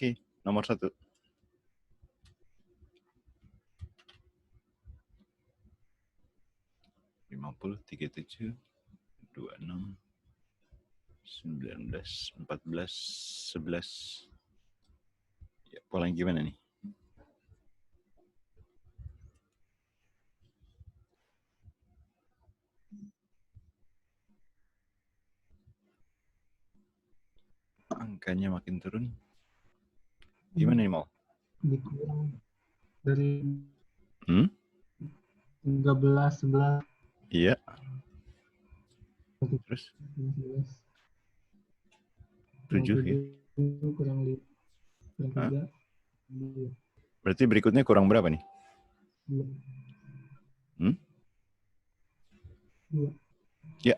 Oke, nomor 1. Puluh 37, 26, 19, 14, 11. Ya, polanya gimana nih? Angkanya makin turun. Gimana nih, Mal? Dikurang dari 13, 11. Iya. Terus? 7 ya? Kurang 3. Berarti berikutnya kurang berapa nih? 2. Ya,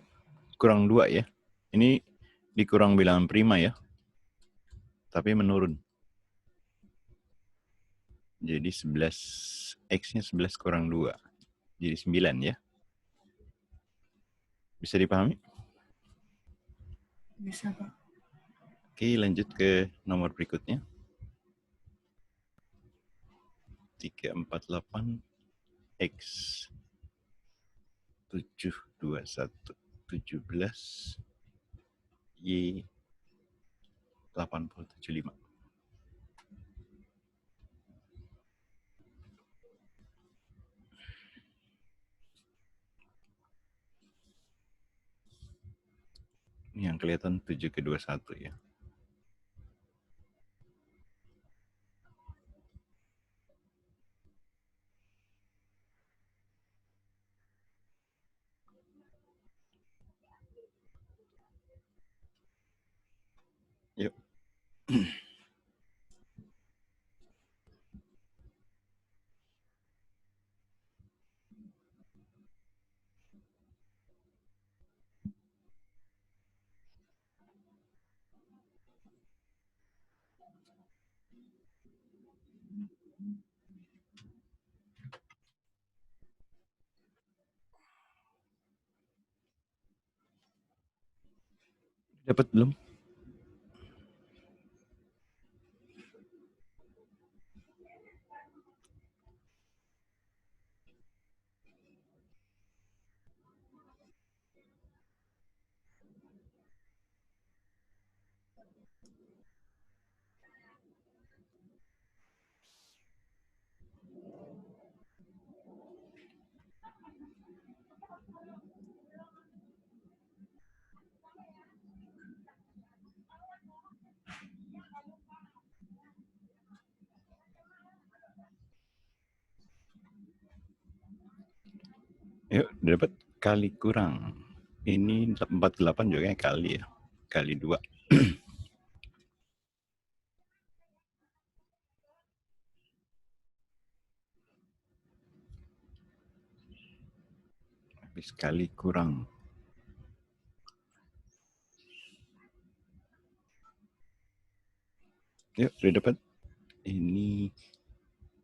kurang 2 ya. Ini dikurang bilangan prima ya. Tapi menurun. Jadi 11, X-nya 11 kurang 2. Jadi 9 ya. Bisa dipahami? Bisa, Pak. Oke, lanjut ke nomor berikutnya. 348 X 721 17 Y 875. Ini yang kelihatan 7 ke 21 ya. Yuk. Dapat belum? Yuk, dapat kali kurang. Ini 48 juga kali ya. Kali 2. Habis kali kurang. Yuk, udah dapat. Ini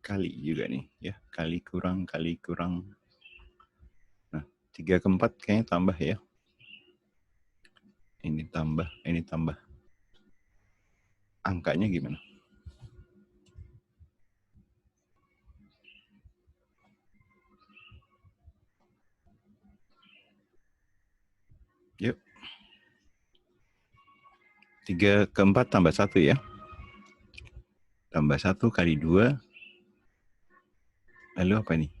kali juga nih ya. Kali kurang, kali kurang. Nah, 3 ke 4 kayaknya tambah ya. Ini tambah, ini tambah. Angkanya gimana? Yuk. 3 ke 4 tambah 1 ya. Tambah 1 kali 2. Lalu apa nih?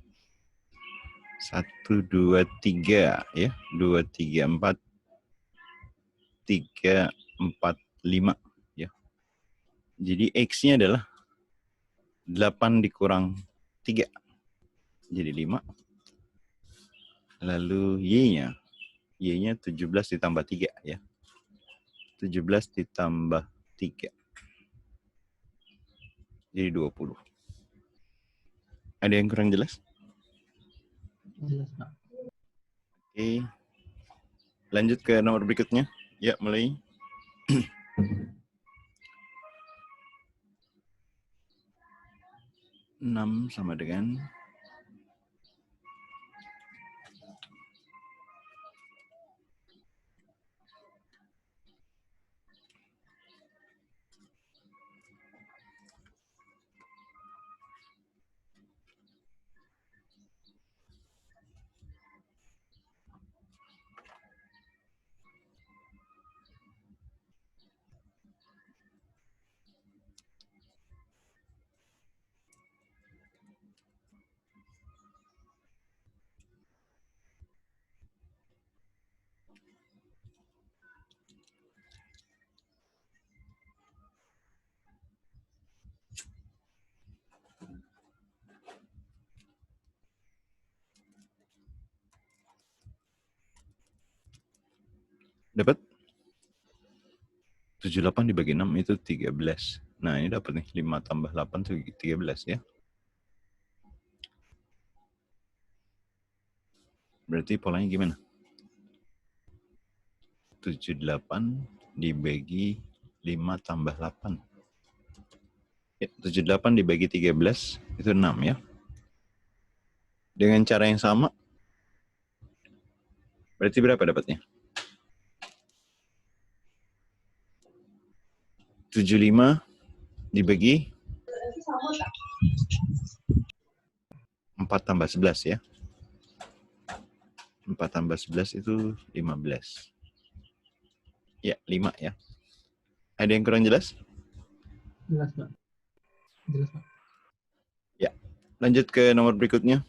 1, 2, 3 ya. 2, 3, 4. 3, 4, 5 ya. Jadi X-nya adalah 8 dikurang 3. Jadi 5. Lalu Y-nya. Y-nya 17 ditambah 3 ya. 17 ditambah 3. Jadi 20. Ada yang kurang jelas? Jelas, Pak. Oke. Lanjut ke nomor berikutnya. Ya, mulai. 6 sama dengan Dapat? 78 dibagi 6 itu 13. Nah, ini dapat nih. 5 tambah 8 itu 13 ya. Berarti polanya gimana? 78 dibagi 5 tambah 8. Ya, 78 dibagi 13 itu 6 ya. Dengan cara yang sama, berarti berapa dapatnya? 75 dibagi 4 tambah 11 ya. 4 tambah 11 itu 15. Ya, 5 ya. Ada yang kurang jelas? Jelas, Pak. Jelas, Pak. Ya, lanjut ke nomor berikutnya.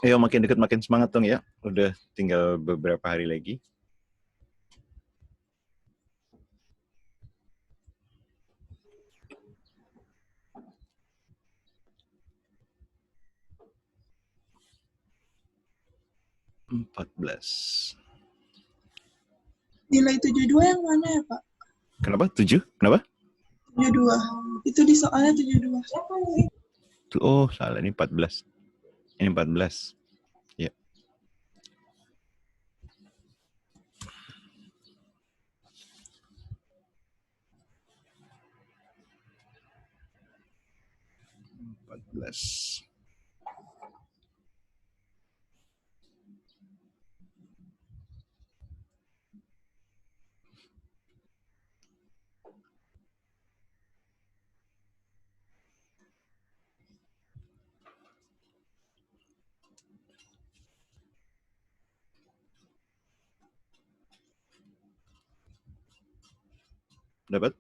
Ayo makin dekat makin semangat dong ya. Udah tinggal beberapa hari lagi. Empat belas. Nilai 72 yang mana ya, Pak? Kenapa? 7? Kenapa? 72. Itu di soalnya 72. Oh, salah. Ini 14. Ini 14. Ya. Dapat?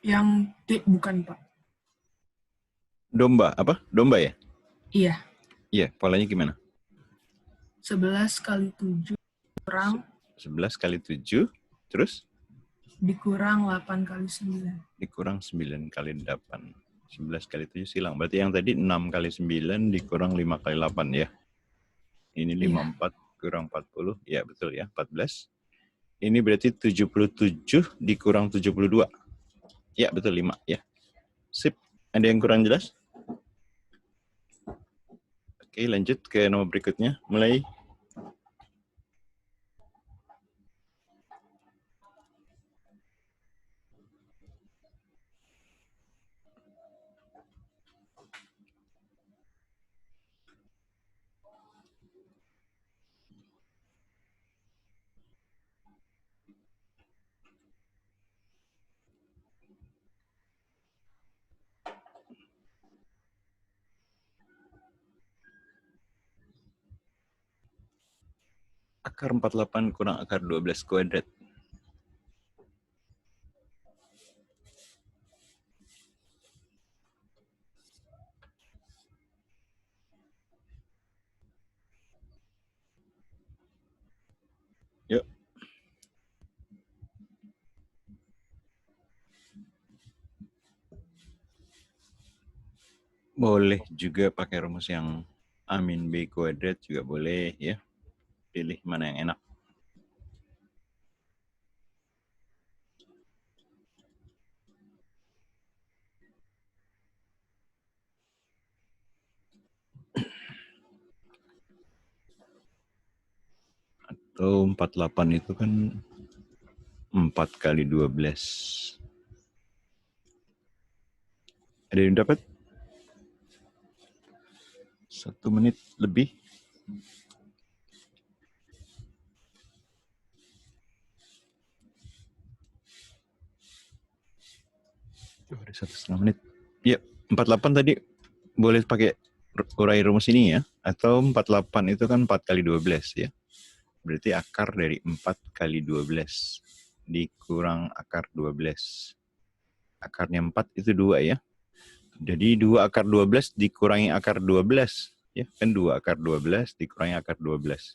Yang D bukan, Pak. Domba. Apa? Domba ya? Iya. Iya, polanya gimana? 11 kali 7 kurang 11 kali 7, terus? dikurang 8 kali 9. Dikurang 9 kali 8. 11 kali 7 silang. Berarti yang tadi 6 kali 9 dikurang 5 kali 8 ya? Ini 54 kurang 40. Ya, betul ya, 14. Ini berarti 77 dikurang 72. Ya, betul 5 ya. Sip. Ada yang kurang jelas? Oke, lanjut ke nomor berikutnya. Mulai. Akar 48 kurang akar 12 kuadrat. Yuk. Boleh juga pakai rumus yang A min B kuadrat juga boleh ya. Pilih mana yang enak. Atau 48 itu kan 4 kali 12. Ada yang dapat? 1 menit lebih. Ada 1,5 menit. Ya, 48 tadi boleh pakai urai rumus ini ya. Atau 48 itu kan 4 kali 12 ya. Berarti akar dari 4 kali 12 dikurang akar 12. Akarnya 4 itu 2 ya. Jadi 2 akar 12 dikurangi akar 12. Ya, kan 2 akar 12 dikurangi akar 12.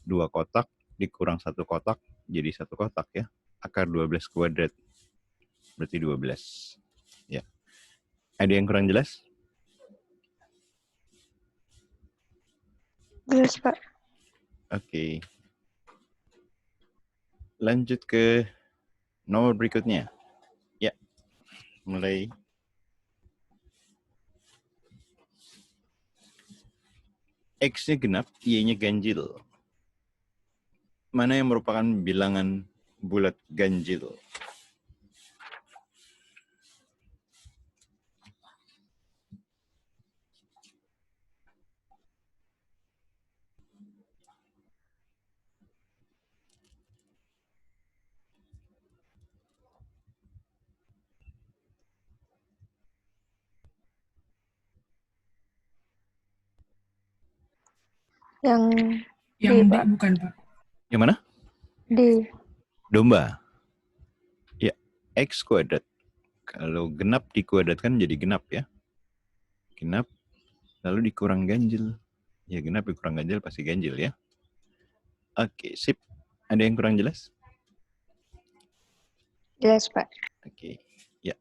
2 kotak dikurang 1 kotak jadi 1 kotak ya. Akar 12 kuadrat. berarti 12. Ya. Ada yang kurang jelas? Jelas, Pak. Oke. Lanjut ke nomor berikutnya. Ya, mulai. X-nya genap, Y-nya ganjil. Mana yang merupakan bilangan bulat ganjil? Yang Yang D, D Pak. bukan, Pak. Yang mana? D. Domba. Ya, X kuadrat. Kalau genap dikuadratkan jadi genap ya. Genap, lalu dikurang ganjil. Ya genap dikurang ganjil pasti ganjil ya. Oke, sip. Ada yang kurang jelas? Jelas, Pak. Oke, ya.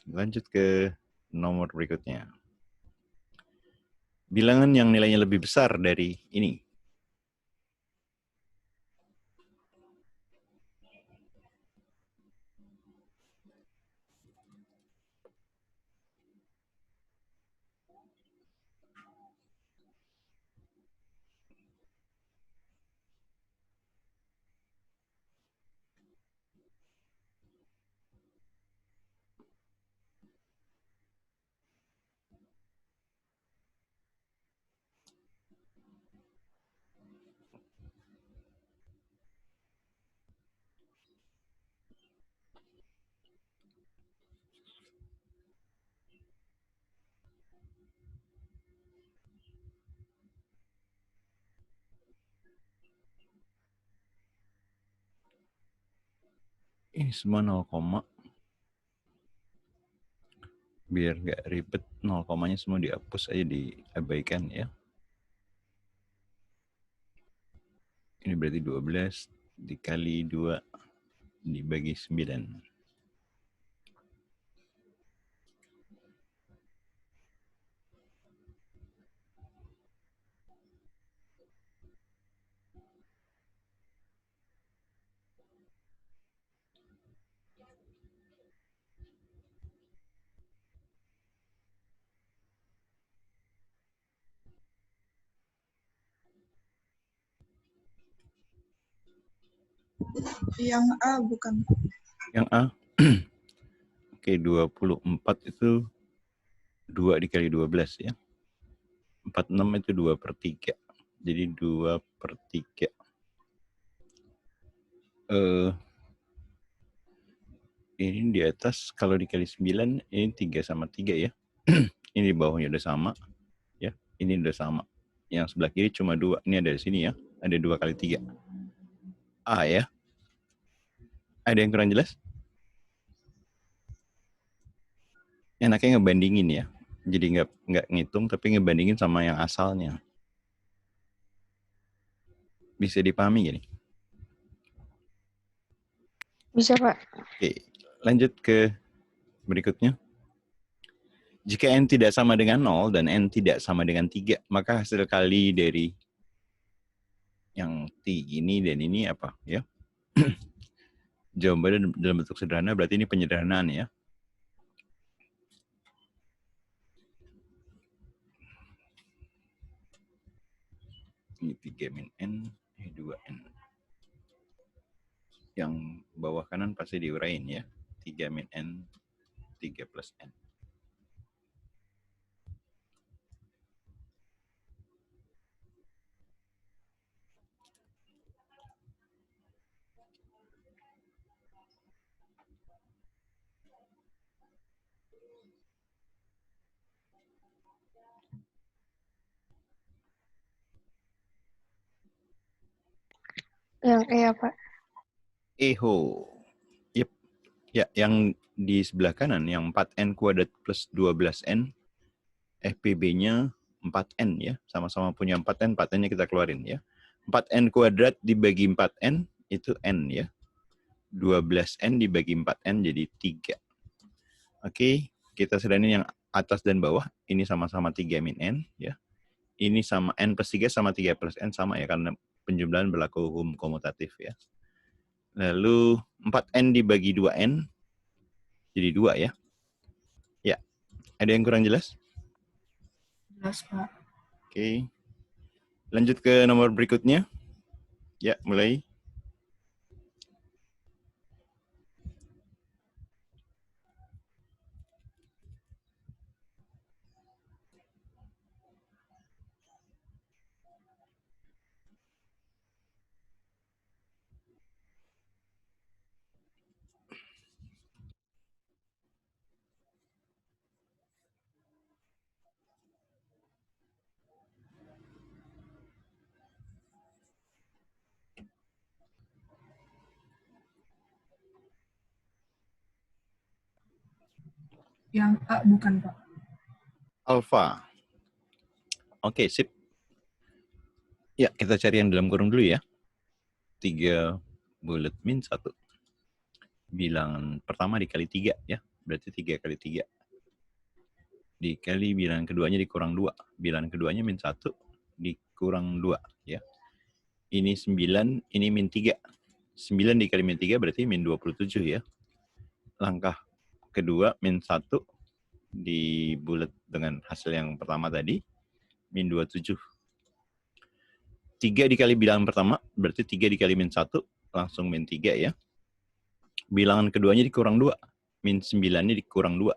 Lanjut ke nomor berikutnya. Bilangan yang nilainya lebih besar dari ini. Ini semua 0, biar nggak ribet, 0 komanya semua dihapus aja, diabaikan ya. Ini berarti 12 dikali 2 dibagi 9. Yang A bukan. Yang A, oke, 24 itu 2 dikali 12 ya. 46 itu 2/3. Jadi 2/3. Ini di atas kalau dikali 9, ini 3 sama 3 ya. Ini di bawahnya udah sama. Ya, ini udah sama. Yang sebelah kiri cuma 2. Ini ada di sini ya. Ada 2 kali 3. A ya. Ada yang kurang jelas? Enaknya ngebandingin ya. Jadi nggak ngitung tapi ngebandingin sama yang asalnya. Bisa dipahami gini? Bisa, Pak. Oke, lanjut ke berikutnya. Jika N tidak sama dengan 0 dan N tidak sama dengan 3, maka hasil kali dari yang T ini dan ini apa ya? Jawabannya dalam bentuk sederhana, berarti ini penyederhanaan ya. Ini 3 min N, ini 2N. Yang bawah kanan pasti diurain ya. 3 min N, 3 plus N. Yang E, ya, Pak. Eho. Yep. Ya, yang di sebelah kanan, yang 4N kuadrat plus 12N, FPB-nya 4N ya. Sama-sama punya 4N, 4N-nya kita keluarin ya. 4N kuadrat dibagi 4N, itu N ya. 12N dibagi 4N jadi 3. Oke, kita sadarin yang atas dan bawah. Ini sama-sama 3 min N. Ya. Ini sama N plus 3 sama 3 plus N sama ya, karena penjumlahan berlaku hukum komutatif ya. Lalu 4N dibagi 2N jadi 2 ya. Ya, ada yang kurang jelas? Jelas, Pak. Oke. Lanjut ke nomor berikutnya. Ya, mulai. Yang A bukan, Pak. Alfa. Oke, sip. Ya, kita cari yang dalam kurung dulu ya. 3 bulat min 1. Bilangan pertama dikali 3 ya. Berarti 3 kali 3. Dikali bilangan keduanya dikurang 2. Bilangan keduanya min 1 dikurang 2 ya. Ini 9, ini min 3. 9 dikali min 3 berarti min 27 ya. Langkah kedua min 1 dibulat dengan hasil yang pertama tadi, min 27. 3 dikali bilangan pertama, berarti 3 dikali min 1, langsung min 3 ya. Bilangan keduanya dikurang 2, min 9-nya dikurang 2.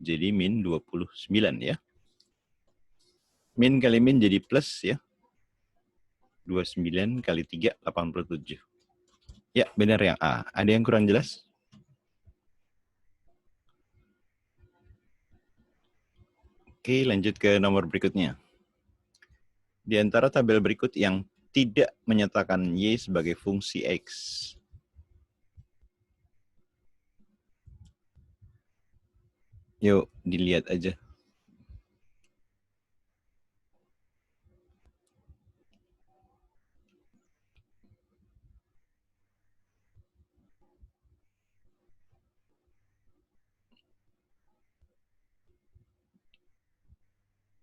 Jadi min 29 ya. Min kali min jadi plus ya. 29 kali 3, 87. Ya, benar yang A. Ada yang kurang jelas? Oke, lanjut ke nomor berikutnya. Di antara tabel berikut yang tidak menyatakan Y sebagai fungsi X. Yuk, dilihat aja.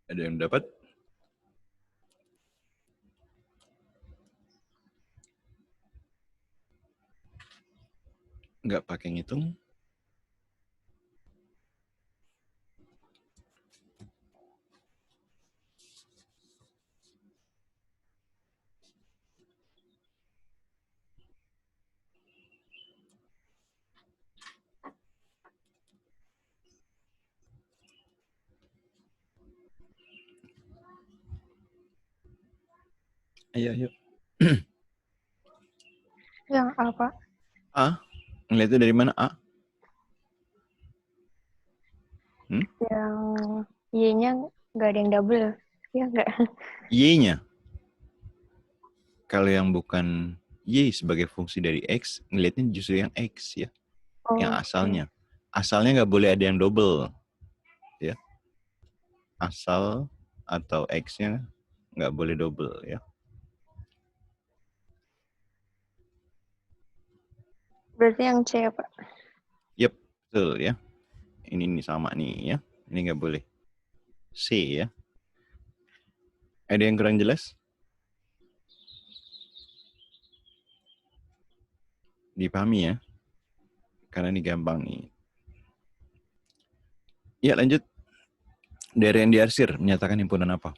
Ada yang dapat? Nggak pakai ngitung? Ayo. Yang A, Pak. A? Ngeliatnya dari mana A? Yang Y-nya nggak ada yang double. Ya nggak? Y-nya. Kalau yang bukan Y sebagai fungsi dari X, ngeliatnya justru yang X ya. Oh, Yang asalnya. Asalnya nggak boleh ada yang double. Ya. Asal atau X-nya nggak boleh double ya. berarti yang C ya, Pak. Yep, betul ya. Ini sama nih ya. Ini nggak boleh. C ya. Ada yang kurang jelas? Dipahami ya? Karena ini gampang nih. Ya, lanjut. Dari yang diarsir, menyatakan himpunan apa?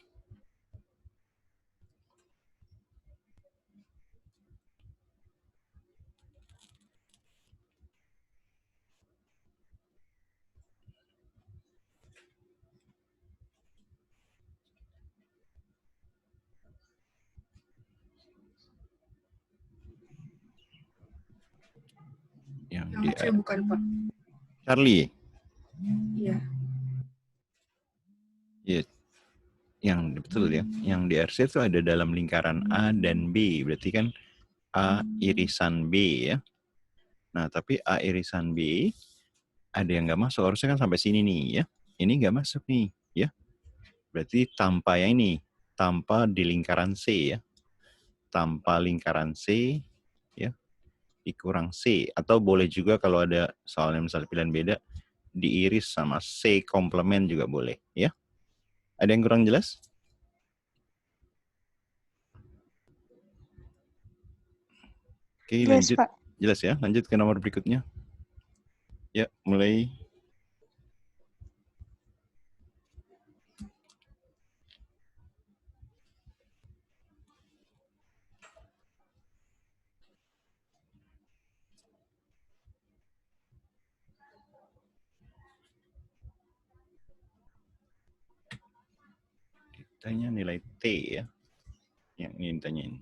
Yang C bukan, Pak. Charlie. Iya. Yes. Yang betul ya. Yang diarsir itu ada dalam lingkaran A dan B. Berarti kan A irisan B ya. Nah, tapi A irisan B ada yang nggak masuk. Harusnya kan sampai sini nih ya. Ini nggak masuk nih ya. Berarti tanpa yang ini. Tanpa di lingkaran C ya. Tanpa lingkaran C ya. dikurang C. Atau boleh juga kalau ada soalnya misalnya pilihan beda, diiris sama C komplement juga boleh. Ya. Ada yang kurang jelas? Oke, Jelas, lanjut. Pak. Jelas ya, lanjut ke nomor berikutnya. Ya, mulai. Tanya nilai T ya, yang ingin ditanyain.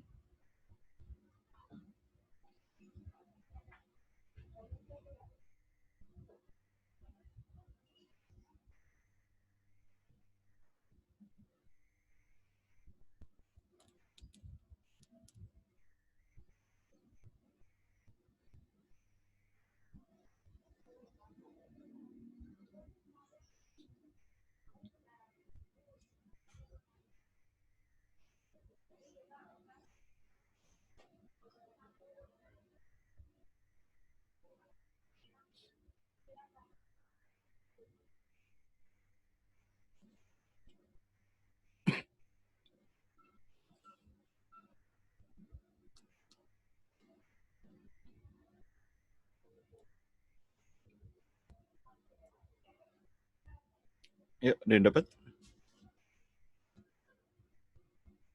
Yuk, udah dapat?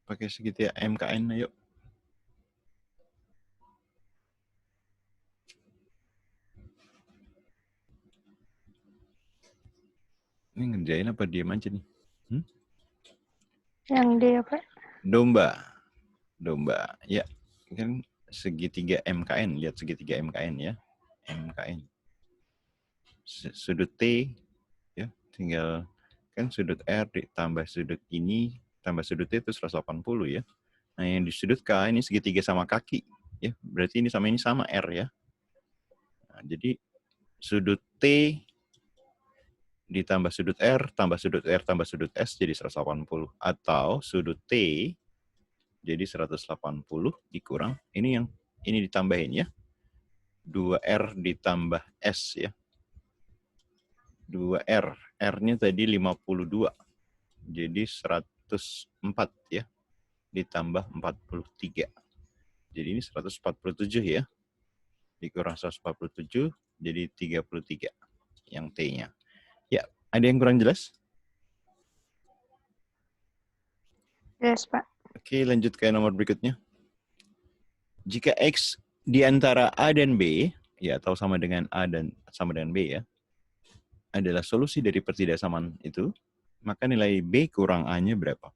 Pakai segitiga MKN, ayo. Ini ngerjain apa diam aja nih? Yang D apa? Domba. Domba. Ya, kan segitiga MKN. Lihat segitiga MKN ya. MKN. Sudut T, ya, tinggal kan sudut R ditambah sudut ini, tambah sudut T itu 180 ya. Nah, yang di sudut K ini segitiga sama kaki. Ya, berarti ini sama R ya. Nah, jadi sudut T ditambah sudut R, tambah sudut R, tambah sudut S jadi 180. Atau sudut T jadi 180 dikurang. Ini yang ini ditambahin ya. 2R ditambah S ya. 2R. R-nya tadi 52. Jadi 104 ya. Ditambah 43. Jadi ini 147 ya. Dikurang 147 jadi 33 yang T-nya. Ya, ada yang kurang jelas? Jelas, Pak. Oke, lanjut ke nomor berikutnya. Jika X di antara A dan B, ya atau sama dengan A dan sama dengan B ya, adalah solusi dari pertidaksamaan itu, maka nilai B kurang A-nya berapa?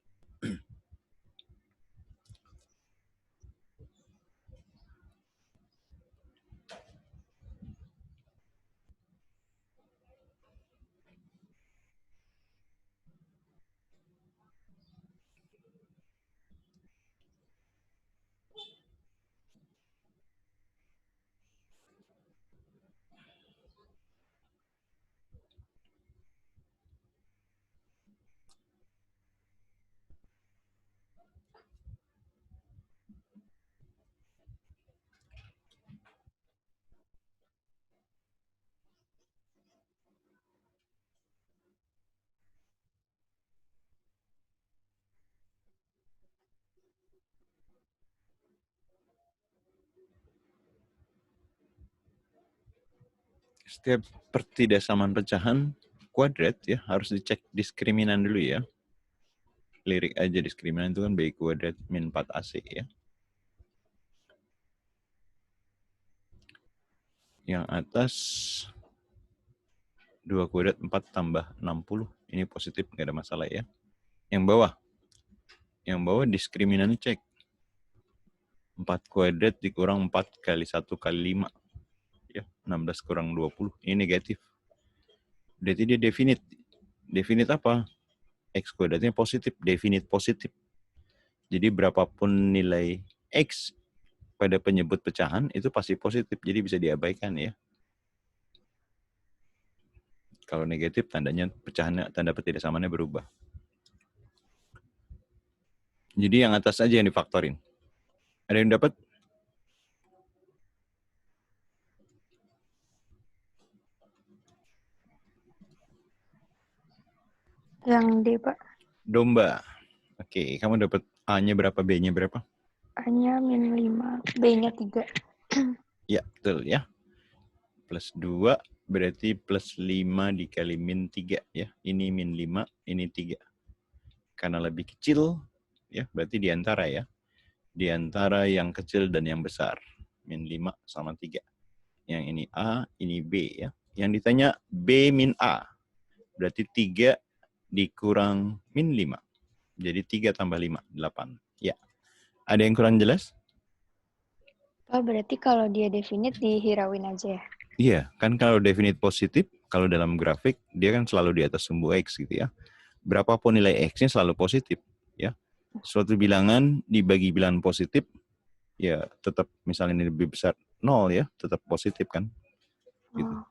Setiap pertidaksamaan pecahan kuadrat ya harus dicek diskriminan dulu ya. Lirik aja diskriminan itu kan B kuadrat min 4AC ya. Yang atas 2 kuadrat 4 tambah 60. Ini positif, nggak ada masalah ya. Yang bawah diskriminannya cek. 4 kuadrat dikurang 4 kali 1 kali 5. Ya, 16 kurang 20. Ini negatif. Berarti dia definite. Definite apa? X kuadratnya positif, definite positif. Jadi berapapun nilai X pada penyebut pecahan itu pasti positif, jadi bisa diabaikan ya. Kalau negatif tandanya pecahannya, tanda pertidaksamaannya berubah. Jadi yang atas aja yang difaktorin. Ada yang dapat? Yang D, Pak. Domba. Oke, kamu dapat A-nya berapa, B-nya berapa? A-nya -5, B-nya 3. Ya, betul ya. Plus 2 berarti plus 5 dikali -3 ya. Ini -5, ini 3. Karena lebih kecil, ya berarti di antara ya. Di antara yang kecil dan yang besar. -5 sama 3. Yang ini A, ini B ya. Yang ditanya B min A. Berarti 3 dikurang -5. Jadi 3 tambah 5, 8. Ya. Ada yang kurang jelas? Pak, berarti kalau dia definite dihirauin aja ya? Iya, kan kalau definite positif, kalau dalam grafik, dia kan selalu di atas sumbu X gitu ya. Berapapun nilai X-nya selalu positif. Ya. Suatu bilangan dibagi bilangan positif, ya tetap misalnya ini lebih besar 0 ya, tetap positif kan. Gitu. Oh.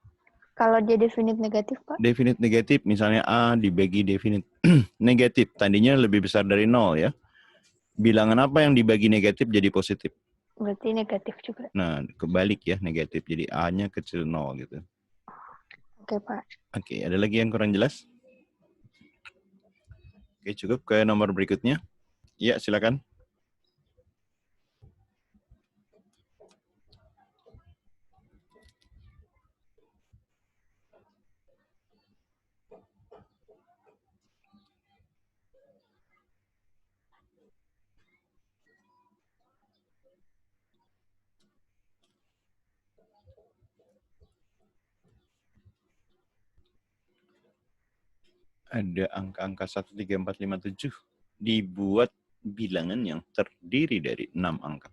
Kalau dia definite negatif, Pak? Definite negatif, misalnya A dibagi definite negatif, tadinya lebih besar dari 0 ya. Bilangan apa yang dibagi negatif jadi positif? Berarti negatif juga. Nah, kebalik ya, negatif. Jadi A-nya kecil 0 gitu. Oke, Pak. Oke, ada lagi yang kurang jelas? Oke, cukup ke nomor berikutnya. Ya, silakan. Ada angka-angka 1, 3, 4, 5, 7. Dibuat bilangan yang terdiri dari 6 angka.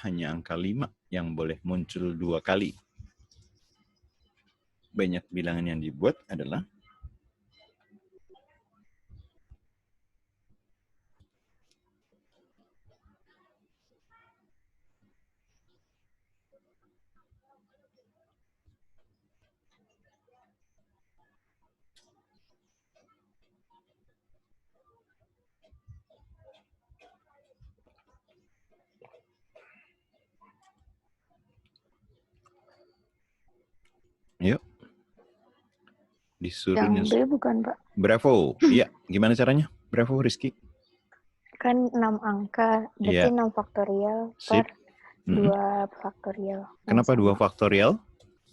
Hanya angka 5 yang boleh muncul 2 kali. Banyak bilangan yang dibuat adalah yuk. Disuruh Yang B bukan, Pak? Bravo. Iya, gimana caranya? Bravo, Rizky. Kan 6 angka, berarti Iya. 6 faktorial Sip. per 2 faktorial. yang Kenapa 2 sama. faktorial?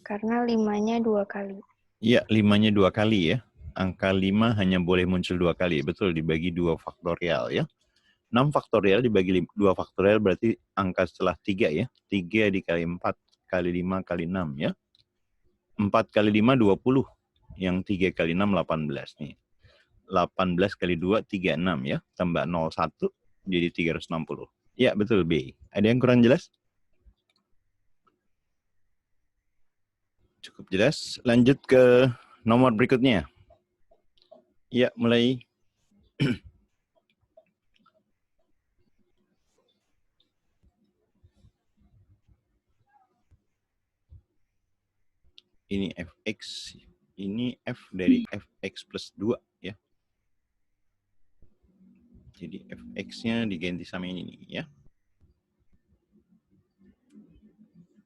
Karena 5-nya 2 kali. Iya, 5-nya 2 kali ya. Angka 5 hanya boleh muncul 2 kali. Betul, dibagi 2 faktorial ya. 6 faktorial dibagi 2 faktorial berarti angka setelah 3 ya. 3 dikali 4 kali 5 kali 6 ya. 4 kali 5, 20. Yang 3 kali 6, 18 nih. 18 kali 2, 36 ya. Tambah 01, jadi 360. Ya, betul B. Ada yang kurang jelas? Cukup jelas. Lanjut ke nomor berikutnya. Ya, mulai. Ini fx. Ini f dari fx plus 2 ya. Jadi fx-nya diganti sama ini nih ya.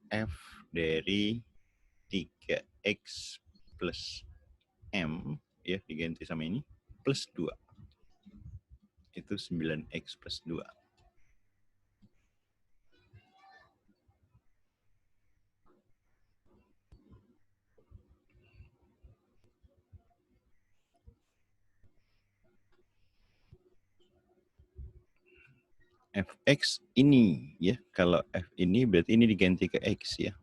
F dari 3x plus m ya diganti sama ini plus 2. Itu 9x plus 2. Fx ini ya, kalau f ini berarti ini diganti ke x ya.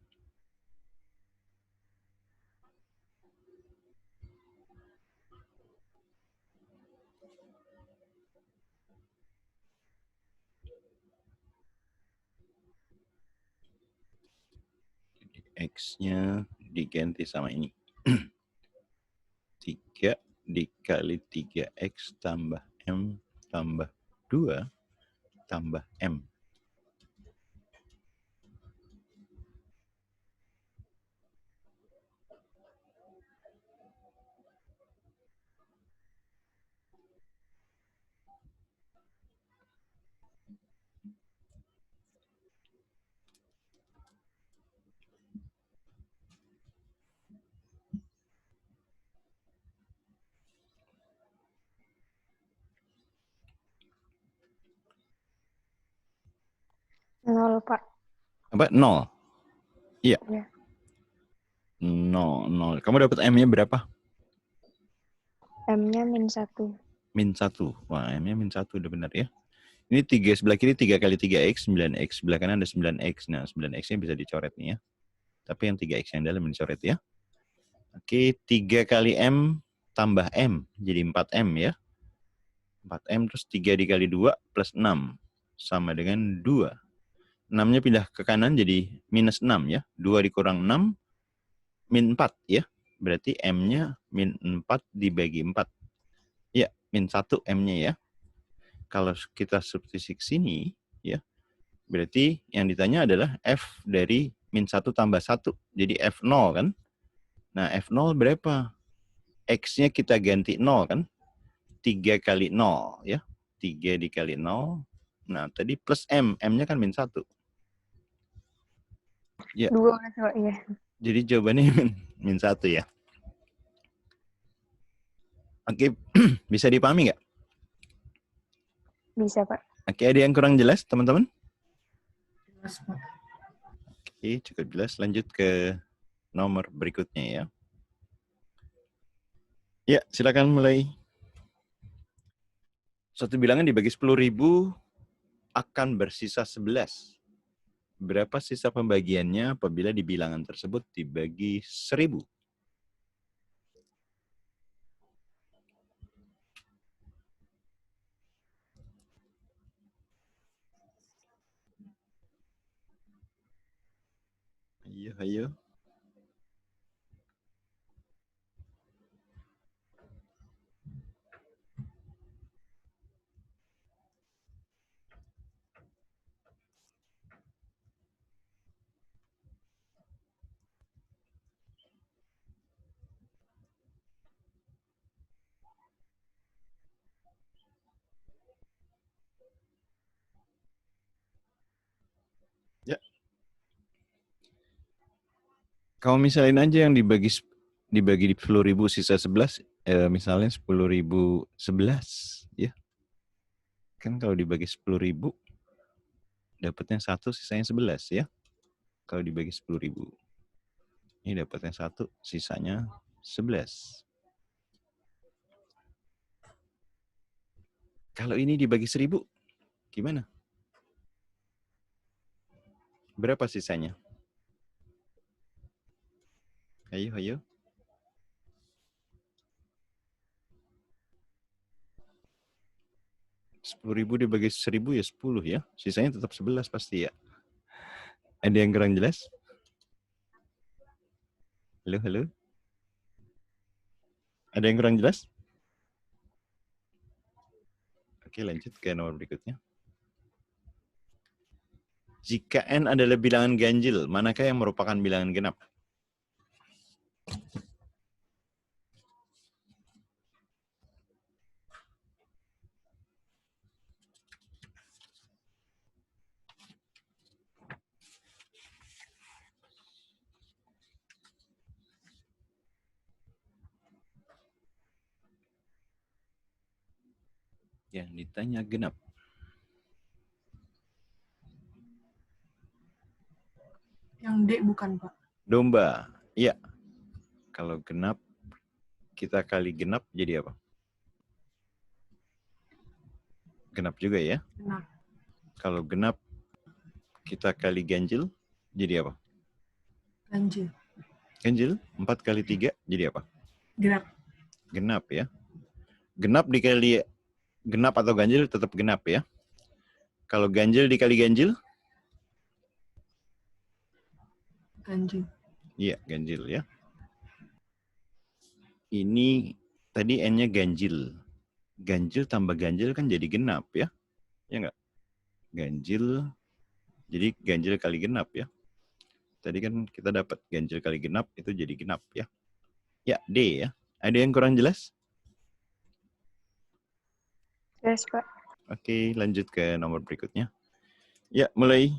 X-nya diganti sama ini. 3 dikali 3x tambah m tambah 2 tambah m. 0, Pak. Apa? 0. Iya. Iya. 0. Kamu dapat M-nya berapa? M-nya -1. -1. Wah, M-nya -1 udah benar ya. Ini 3 sebelah kiri 3 kali 3X, 9X. Sebelah kanan ada 9X. Nah, 9X-nya bisa dicoret nih ya. Tapi yang 3X yang dalam dicoret ya. Oke, 3 kali M tambah M. Jadi 4M ya. 4M terus 3 dikali 2 plus 6. Sama dengan 2. 6-nya pindah ke kanan jadi -6 ya. 2 dikurang 6, -4 ya. Berarti M-nya -4 dibagi 4. Ya, -1 M-nya ya. Kalau kita substitusi ke sini, ya, berarti yang ditanya adalah F dari -1 tambah 1. Jadi F0 kan. Nah, F0 berapa? X-nya kita ganti 0 kan. 3 kali 0 ya. 3 dikali 0. Nah, tadi plus M. M-nya kan -1. Ya. 2, Pak. Iya. Jadi jawabannya -1 ya. Oke, bisa dipahami nggak? Bisa, Pak. Oke, ada yang kurang jelas, teman-teman? Jelas, Pak. Oke, cukup jelas. Lanjut ke nomor berikutnya ya. Ya, silakan mulai. Suatu bilangan dibagi 10.000 akan bersisa 11. Berapa sisa pembagiannya apabila di bilangan tersebut dibagi 1.000? Ayo, ayo. Ya. Kamu misalin aja yang dibagi di 10.000 sisa 11, misalnya 10.011 ya. Kan kalau dibagi 10.000 dapatnya 1 sisanya 11 ya. Kalau dibagi 10.000. Ini dapatnya 1 sisanya 11. Kalau ini dibagi 1.000 gimana? Berapa sisanya? Ayo, ayo. 10.000 dibagi 1.000 ya 10 ya. Sisanya tetap 11 pasti ya. Ada yang kurang jelas? Halo, halo. Ada yang kurang jelas? Oke, lanjut ke nomor berikutnya. Jika N adalah bilangan ganjil, manakah yang merupakan bilangan genap? Yang ditanya genap. Yang D bukan, Pak. Domba. Iya. Kalau genap, kita kali genap jadi apa? Genap juga ya. Genap. Kalau genap, kita kali ganjil jadi apa? Ganjil. Ganjil, 4 kali 3 jadi apa? Genap. Genap ya. Genap dikali genap atau ganjil tetap genap ya. Kalau ganjil dikali ganjil? Ganjil. Iya, ganjil ya. Ini tadi N-nya ganjil. Ganjil tambah ganjil kan jadi genap ya. Ya enggak? Ganjil, jadi ganjil kali genap ya. Tadi kan kita dapat ganjil kali genap, itu jadi genap ya. Ya, D ya. Ada yang kurang jelas? Jelas, Pak. Oke, lanjut ke nomor berikutnya. Ya, mulai.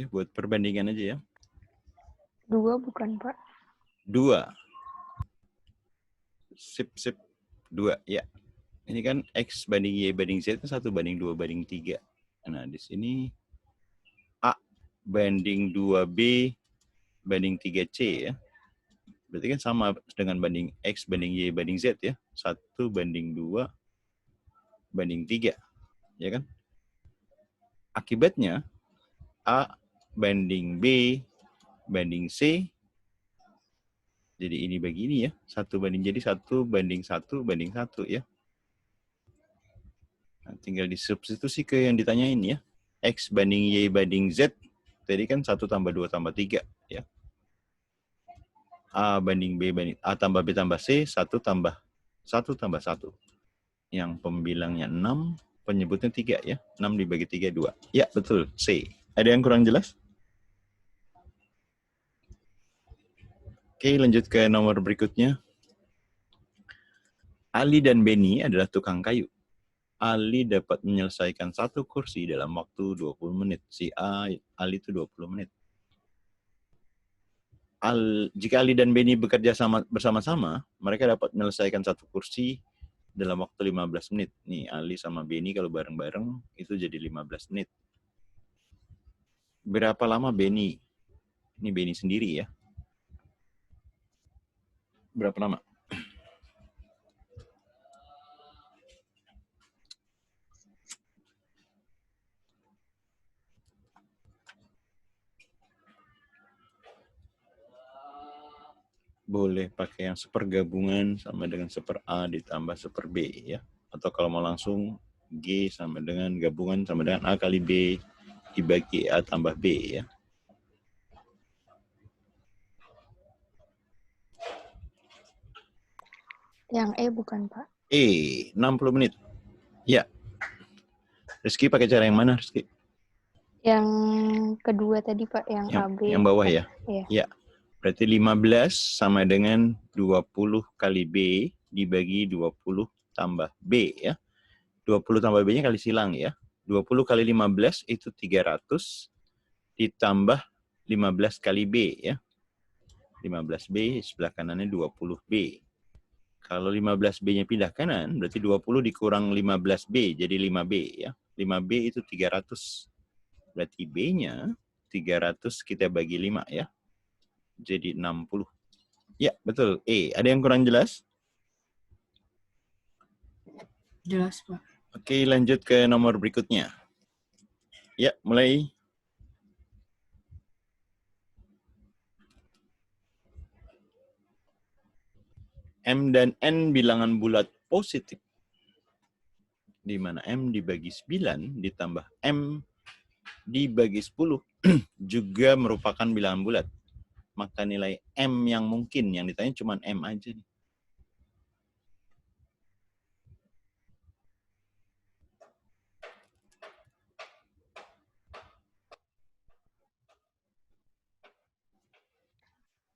Buat perbandingan aja ya. 2 bukan, Pak? 2. Sip. 2. Ya. Ini kan X banding Y banding Z kan 1:2:3. Nah, di sini A banding 2B banding 3C ya. Berarti kan sama dengan banding X banding Y banding Z ya. 1:2:3. Ya kan? Akibatnya A banding B banding C. Jadi ini bagi ini ya. 1:1 ya. Nah, tinggal disubstitusi ke yang ditanyain ya. X banding Y banding Z. Tadi kan 1+2+3 ya. A banding B banding A tambah B tambah C, 1+1+1. Yang pembilangnya 6, penyebutnya 3 ya. 6 dibagi 3, 2. Ya, betul. C. Ada yang kurang jelas? Oke, lanjut ke nomor berikutnya. Ali dan Benny adalah tukang kayu. Ali dapat menyelesaikan 1 kursi dalam waktu 20 menit. Si Ali itu 20 menit. Jika Ali dan Benny bekerja bersama-sama, mereka dapat menyelesaikan 1 kursi dalam waktu 15 menit. Nih, Ali sama Benny kalau bareng-bareng itu jadi 15 menit. Berapa lama Benny? Ini Benny sendiri ya. Berapa lama? Boleh pakai yang sepergabungan sama dengan seper A ditambah seper B ya. Atau kalau mau langsung G sama dengan gabungan sama dengan A kali B dibagi A tambah B ya. Yang E bukan, Pak? 60 menit. Ya. Rizky pakai cara yang mana, Rizky? Yang kedua tadi, Pak, yang AB. Yang bawah ya? Iya. Ya. Berarti 15 sama dengan 20 kali B dibagi 20 tambah B ya. 20 tambah B-nya kali silang ya. 20 kali 15 itu 300 ditambah 15 kali B ya. 15B sebelah kanannya 20B. Kalau 15B-nya pindah kanan, berarti 20 dikurang 15B, jadi 5B ya. 5B itu 300. Berarti B-nya 300 kita bagi 5 ya. Jadi 60. Ya, betul. Ada yang kurang jelas? Jelas, Pak. Oke, lanjut ke nomor berikutnya. Ya, mulai. M dan N bilangan bulat positif. Di mana M dibagi 9 ditambah M dibagi 10 juga merupakan bilangan bulat. Maka nilai M yang mungkin, yang ditanya cuma M aja nih.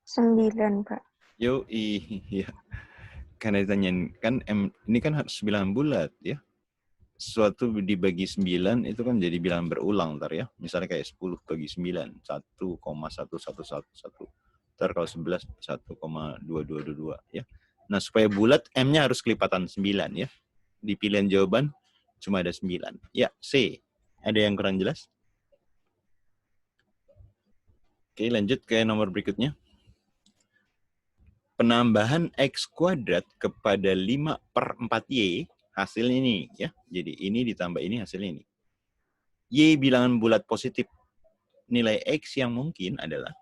Sembilan, Pak. Iya. Karena ditanyain, kan M ini kan harus bilangan bulat ya. Sesuatu dibagi 9 itu kan jadi bilangan berulang ntar ya. Misalnya kayak 10 bagi 9, 1,1111. Ntar kalau 11, 1,2222 ya. Nah, supaya bulat, M-nya harus kelipatan 9 ya. Di pilihan jawaban cuma ada 9. Ya, C. Ada yang kurang jelas? Oke, lanjut ke nomor berikutnya. Penambahan X kuadrat kepada 5/4Y hasilnya ini ya. Jadi ini ditambah ini hasilnya ini. Y bilangan bulat positif. Nilai X yang mungkin adalah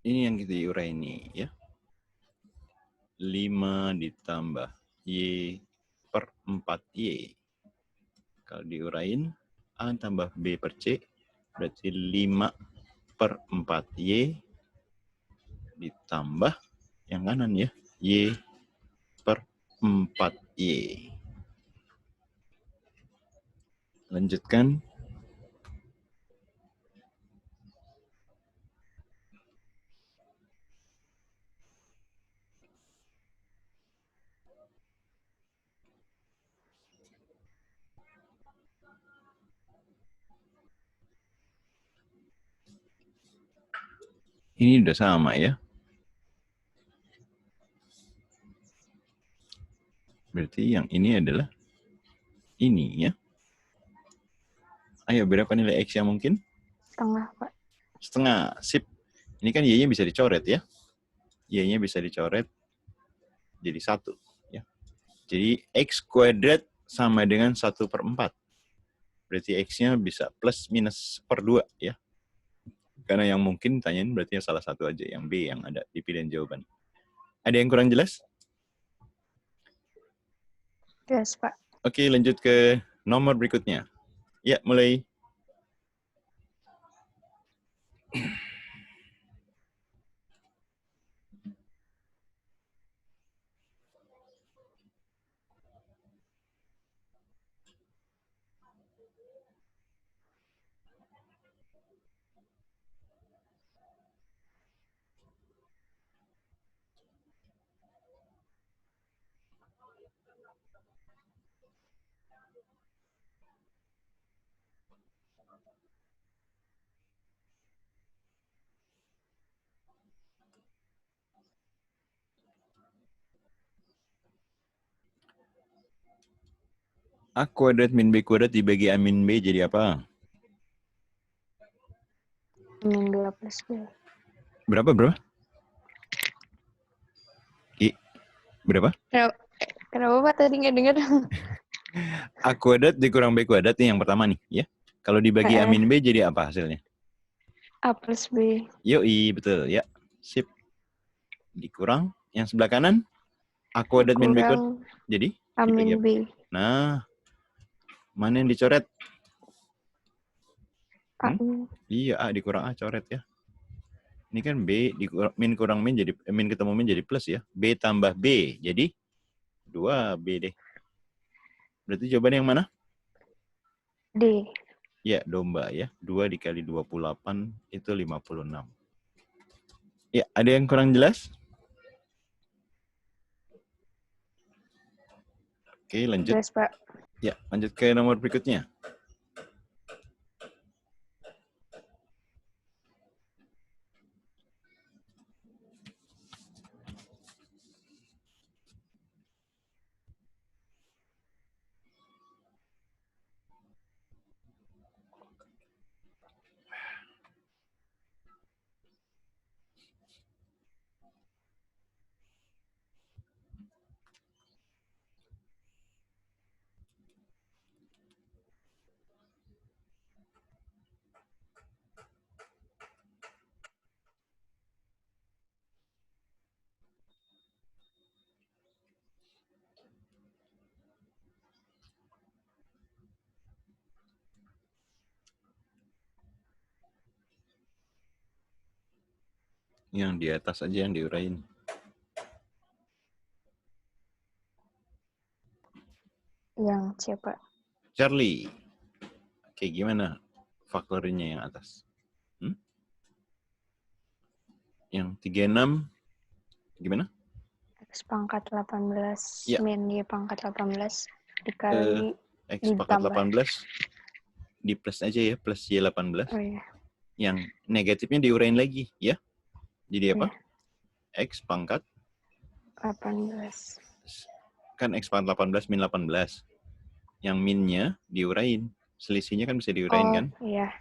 Ini yang kita urai ini ya. 5 ditambah Y per 4Y. Kalau diurain A tambah B per C berarti 5 per 4Y ditambah yang kanan ya. Y per 4Y. Lanjutkan. Ini udah sama ya. Berarti yang ini adalah ini ya. Ayo, berapa nilai X yang mungkin? Setengah, Pak. Setengah. Sip. Ini kan Y-nya bisa dicoret ya. Y-nya bisa dicoret jadi 1. Ya. Jadi X kuadrat sama dengan 1 per 4. Berarti X-nya bisa plus minus per 2 ya. Karena yang mungkin tanyain berarti yang salah satu aja. Yang B yang ada di pilihan jawaban. Ada yang kurang jelas? Jelas, Pak. Oke, lanjut ke nomor berikutnya. Ya, mulai. A kuadrat min B kuadrat dibagi A min B jadi apa? Min 2 plus B. Berapa? Berapa? Kenapa Pak tadi nggak dengar? A kuadrat dikurang B kuadrat nih yang pertama nih ya. Kalau dibagi A min B jadi apa hasilnya? A plus B. Yoi, betul ya. Sip. Dikurang. Yang sebelah kanan A kuadrat min B kuadrat Kurang jadi? A Dibagi min apa? B. Nah, mana yang dicoret? A. Iya, A dikurang A coret ya. Ini kan B dikurang min kurang min jadi min ketemu min jadi plus ya. B tambah B jadi 2B deh. Berarti jawaban yang mana? D. Ya, domba ya. 2 dikali 28 itu 56. Ya, ada yang kurang jelas? Oke, lanjut. Jelas, Pak. Ya, lanjut ke nomor berikutnya. Yang di atas aja yang diurain. Yang C, Pak. Charlie. Oke, gimana faktorinya yang atas? Yang 36 gimana? X pangkat 18 Ya. min Y pangkat 18 dikali X pangkat ditambah. 18 di plus aja ya, plus Y 18. Oh iya. Yang negatifnya diurain lagi ya. Jadi apa? X pangkat 18. kan X pangkat 18 min 18. Yang minnya diurain. Selisihnya kan bisa diurain kan? Iya.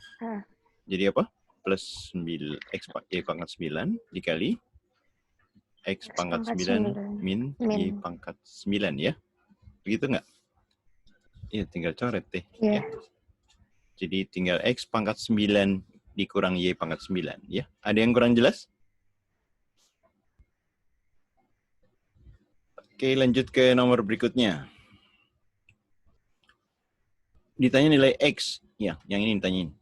Jadi apa? Plus 9 X Y pangkat 9 dikali X pangkat 9 min Y pangkat 9 ya. Begitu nggak? Iya, tinggal coret deh. Iya. Ya. Jadi tinggal X pangkat 9 dikurang Y pangkat 9 ya. Ada yang kurang jelas? Oke, lanjut ke nomor berikutnya. Ditanya nilai X. Ya, yang ini ditanyain.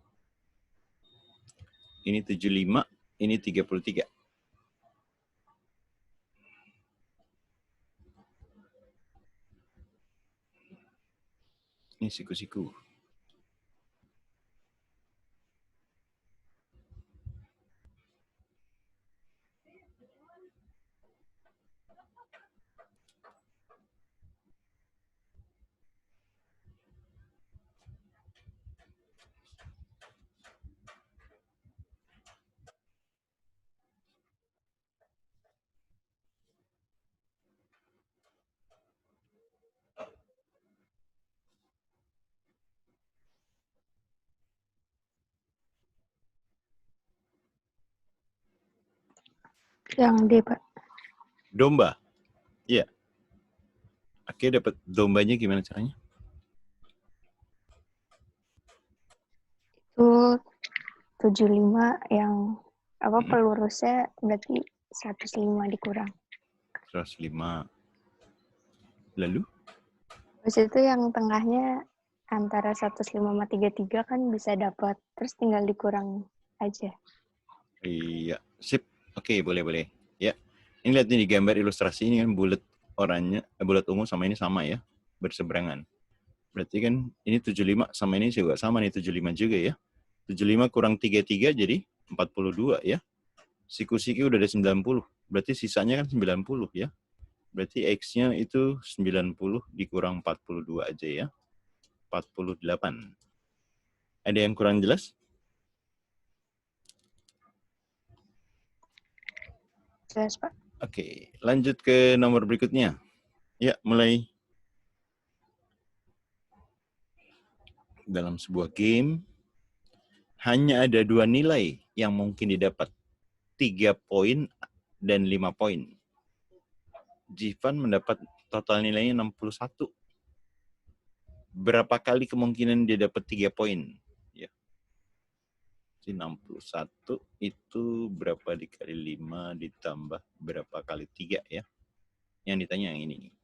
Ini 75, ini 33. Ini siku-siku. Yang D, Pak. Domba. Iya. Oke, dapat dombanya gimana caranya? Itu 75 yang pelurusnya berarti 105 dikurang. 105. Lalu? Terus itu yang tengahnya antara 105 sama 33 kan bisa dapat. Terus tinggal dikurang aja. Iya, sip. Oke, boleh. Ya. Ini lihat nih di gambar ilustrasi ini kan bulat oranye, bulat ungu sama ini sama ya, berseberangan. Berarti kan ini 75 sama ini juga sama nih, 75 juga ya. 75 kurang 33 jadi 42 ya. Siku-siku udah ada 90. Berarti sisanya kan 90 ya. Berarti X-nya itu 90 dikurang 42 aja ya. 48. Ada yang kurang jelas? Jelas, Pak. Oke, lanjut ke nomor berikutnya. Ya, mulai. Dalam sebuah game, hanya ada 2 nilai yang mungkin didapat. 3 poin dan 5 poin. Jivan mendapat total nilainya 61. Berapa kali kemungkinan dia dapat 3 poin? Ya. 61 itu berapa dikali 5 ditambah berapa kali 3 ya? Yang ditanya yang ini nih.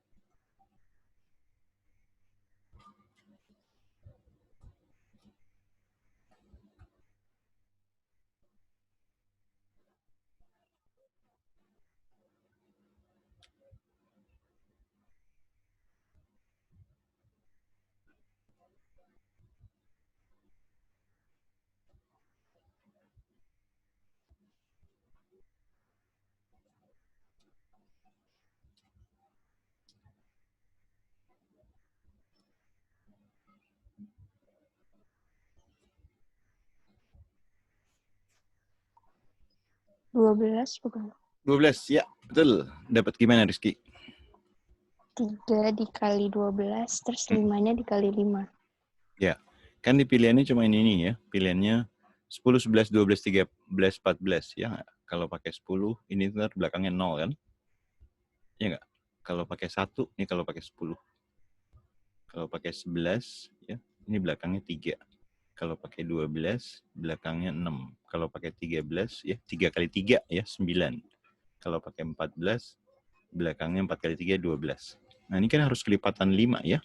Dua belas bukan? 12, ya betul. Dapat gimana Rizky? 3 dikali 12, terus 5-nya dikali 5. Ya, kan di pilihannya cuma ini ya. Pilihannya 10, 11, 12, 13, 14 ya. Kalau pakai 10, ini ntar belakangnya 0 kan? Ya nggak? Kalau pakai 1, ini kalau pakai 10. Kalau pakai 11, ya, ini belakangnya 3. Kalau pakai 12, belakangnya 6. Kalau pakai 13, ya 3 kali 3, ya 9. Kalau pakai 14, belakangnya 4 kali 3, 12. Nah, ini kan harus kelipatan 5 ya.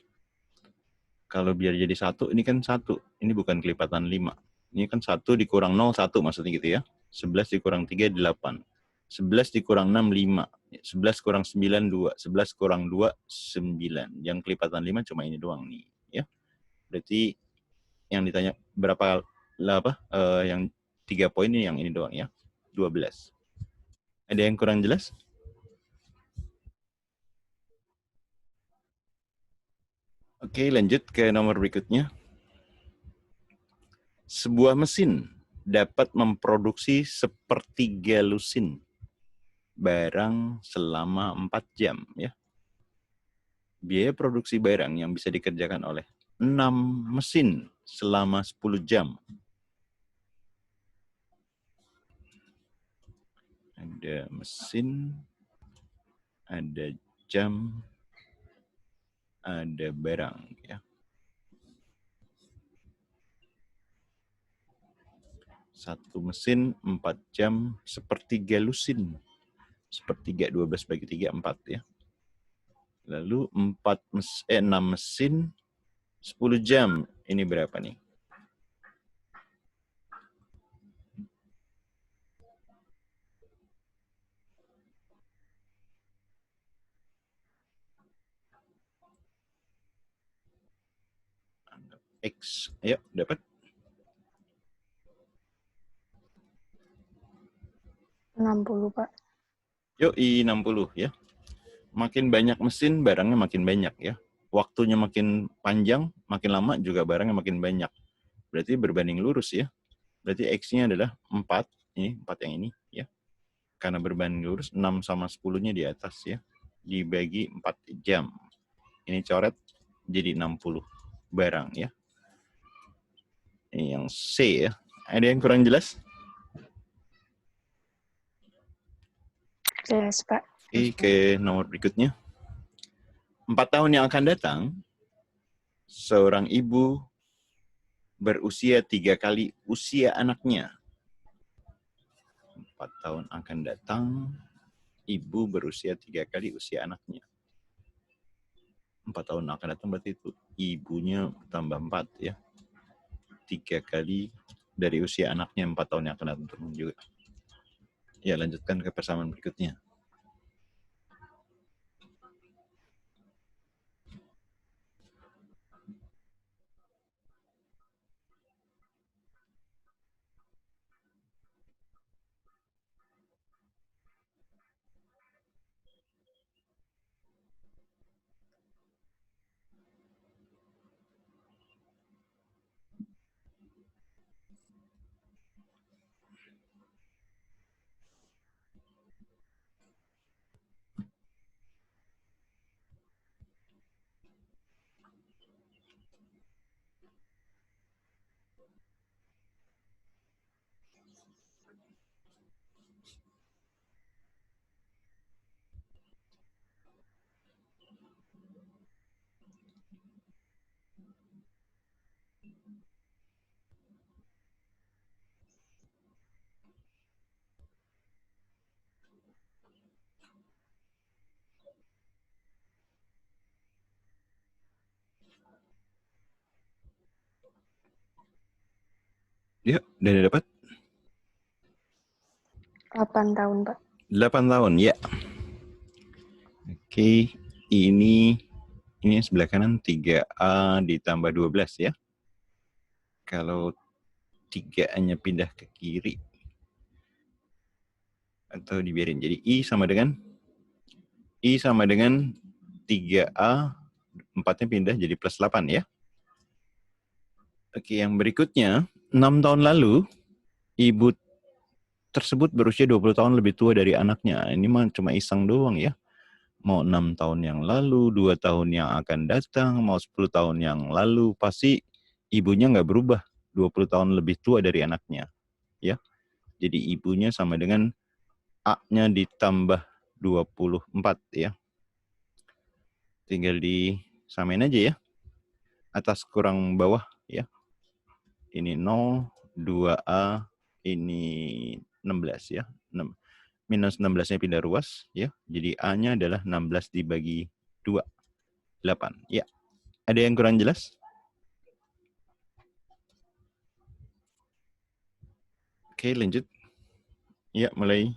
Kalau biar jadi 1, ini kan 1. Ini bukan kelipatan 5. Ini kan 1 dikurang 0, 1 maksudnya gitu ya. 11 dikurang 3, 8. 11 dikurang 6, 5. 11 kurang 9, 2. 11 kurang 2, 9. Yang kelipatan 5 cuma ini doang nih. Ya. Berarti yang ditanya berapa yang 3 poin ini yang ini doang ya. 12. Ada yang kurang jelas? Oke, lanjut ke nomor berikutnya. Sebuah mesin dapat memproduksi sepertiga lusin barang selama 4 jam. Ya. Biaya produksi barang yang bisa dikerjakan oleh 6 mesin selama 10 jam. Ada mesin, ada jam, ada barang. Ya. Satu mesin 4 jam sepertiga lusin. Sepertiga 12 bagi 3, 4 ya. Lalu 6 mesin 10 jam. Ini berapa nih? X. Ayo, dapat? 60, Pak. Yuk, 60 ya. Makin banyak mesin, barangnya makin banyak ya. Waktunya makin panjang, makin lama juga barangnya makin banyak. Berarti berbanding lurus ya. Berarti X-nya adalah 4. Ini 4 yang ini ya. Karena berbanding lurus, 6 sama 10-nya di atas ya. Dibagi 4 jam. Ini coret jadi 60 barang ya. Ini yang C ya. Ada yang kurang jelas? Jelas, Pak. Oke, ke nomor berikutnya. 4 tahun yang akan datang, seorang ibu berusia 3 kali usia anaknya. 4 tahun akan datang, ibu berusia 3 kali usia anaknya. 4 tahun akan datang berarti itu ibunya tambah 4 ya. 3 kali dari usia anaknya 4 tahun yang akan datang juga. Ya, lanjutkan ke persamaan berikutnya. Ya, udah dapat? 8 tahun, Pak. 8 tahun, ya. Oke, ini sebelah kanan 3A ditambah 12 ya. Kalau 3A-nya pindah ke kiri, atau dibiarin. Jadi I sama dengan 3A, 4-nya pindah jadi plus 8 ya. Oke, yang berikutnya, 6 tahun lalu, ibu tersebut berusia 20 tahun lebih tua dari anaknya. Ini mah cuma iseng doang ya. Mau 6 tahun yang lalu, 2 tahun yang akan datang, mau 10 tahun yang lalu, pasti ibunya nggak berubah. 20 tahun lebih tua dari anaknya. Ya. Jadi ibunya sama dengan A-nya ditambah 24 ya. Tinggal disamain aja ya. Atas kurang bawah ya. Ini 0, 2A, ini 16 ya. Minus 16-nya pindah ruas ya. Jadi A-nya adalah 16 dibagi 2. 8. Ya. Ada yang kurang jelas? Oke, lanjut. Ya, mulai.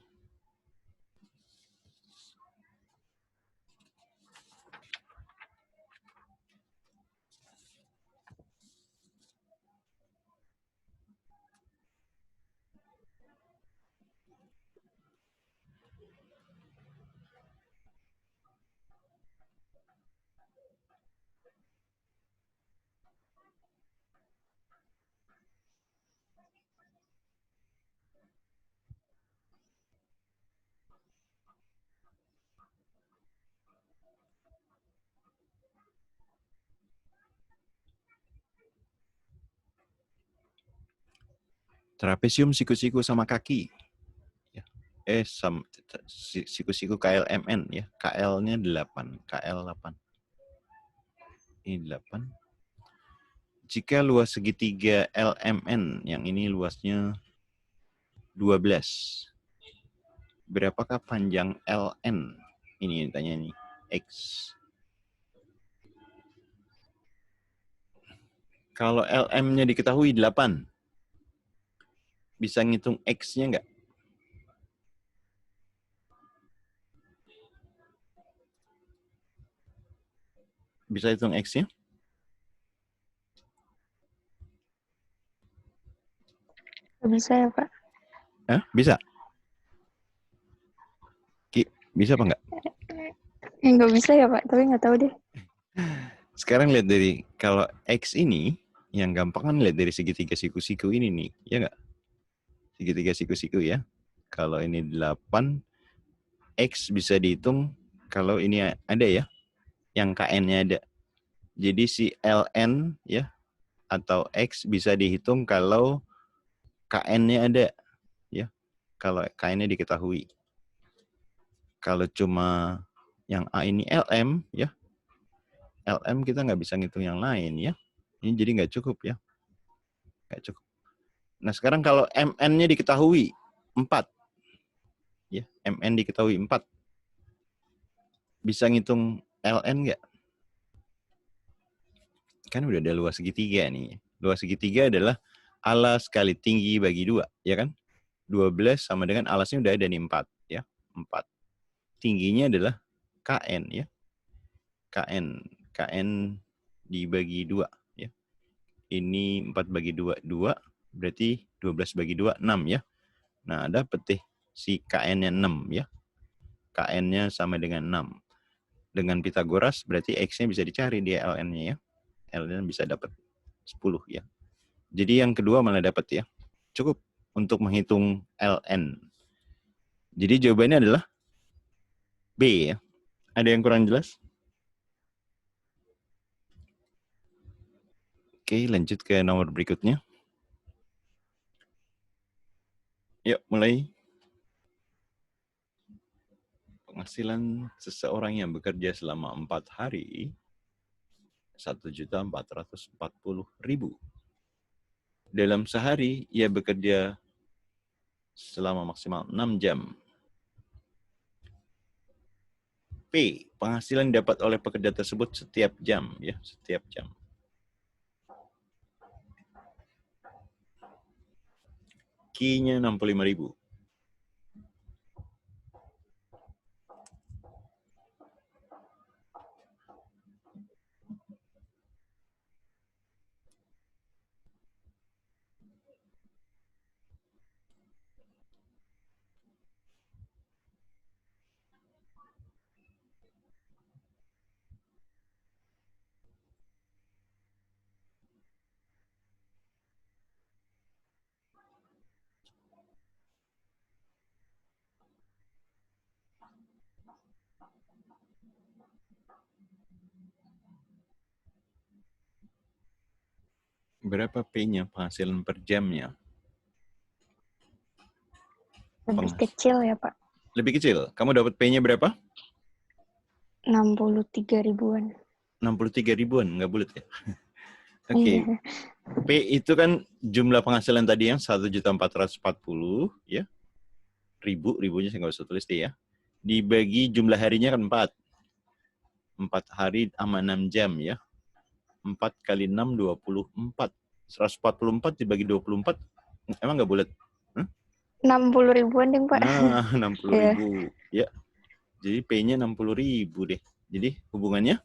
Trapesium, siku-siku sama kaki. Ya. Siku-siku KLMN ya. KL-nya 8. KL 8. Ini 8. Jika luas segitiga LMN, yang ini luasnya 12. Berapakah panjang LN? Ini yang tanya nih. X. Kalau LM-nya diketahui 8, bisa ngitung X-nya nggak? Bisa hitung X-nya? Nggak bisa ya, Pak? Bisa? Ki, bisa apa nggak? Nggak bisa ya, Pak. Tapi nggak tahu deh. Sekarang lihat dari, kalau X ini, yang gampang kan lihat dari segitiga siku-siku ini nih. Ya nggak? Segitiga siku-siku ya. Kalau ini 8, X bisa dihitung kalau ini ada ya. Yang KN-nya ada. Jadi si LN ya, atau X bisa dihitung kalau KN-nya ada. Ya. Kalau KN-nya diketahui. Kalau cuma yang A ini LM ya, LM kita nggak bisa ngitung yang lain ya. Ini jadi nggak cukup ya. Nggak cukup. Nah sekarang kalau MN-nya diketahui 4. Ya, MN diketahui 4. Bisa ngitung LN nggak? Kan udah ada luas segitiga nih. Luas segitiga adalah alas kali tinggi bagi 2. Ya kan? 12 sama dengan alasnya udah ada nih 4. Ya, 4. Tingginya adalah KN ya. KN dibagi 2 ya. Ini 4 bagi 2, 2. Berarti 12 bagi 2, 6 ya. Nah, dapet deh si KN-nya 6 ya. KN-nya sama dengan 6. Dengan Pitagoras berarti X-nya bisa dicari di LN-nya ya. LN bisa dapat 10 ya. Jadi yang kedua malah dapat ya. Cukup untuk menghitung LN. Jadi jawabannya adalah B ya. Ada yang kurang jelas? Oke, lanjut ke nomor berikutnya. Yuk, mulai. Penghasilan seseorang yang bekerja selama 4 hari 1.440.000. Dalam sehari ia bekerja selama maksimal 6 jam. P, penghasilan didapat oleh pekerja tersebut setiap jam ya, setiap jam. Q-nya 65.000. Berapa P-nya penghasilan per jamnya? Lebih kecil ya, Pak. Lebih kecil. Kamu dapat P-nya berapa? 63 ribuan. 63 ribuan, nggak bulat ya? Oke. Iya. P itu kan jumlah penghasilan tadi yang 1.440 ya. Ribunya saya nggak usah tulis deh ya. Dibagi jumlah harinya kan 4. 4 hari sama 6 jam ya. 4 kali 6, 24. 144 dibagi 24, emang nggak bulat? 60 ribuan deh, Pak. Nah, 60 Iya. ribu. Ya. Jadi P-nya 60 ribu deh. Jadi hubungannya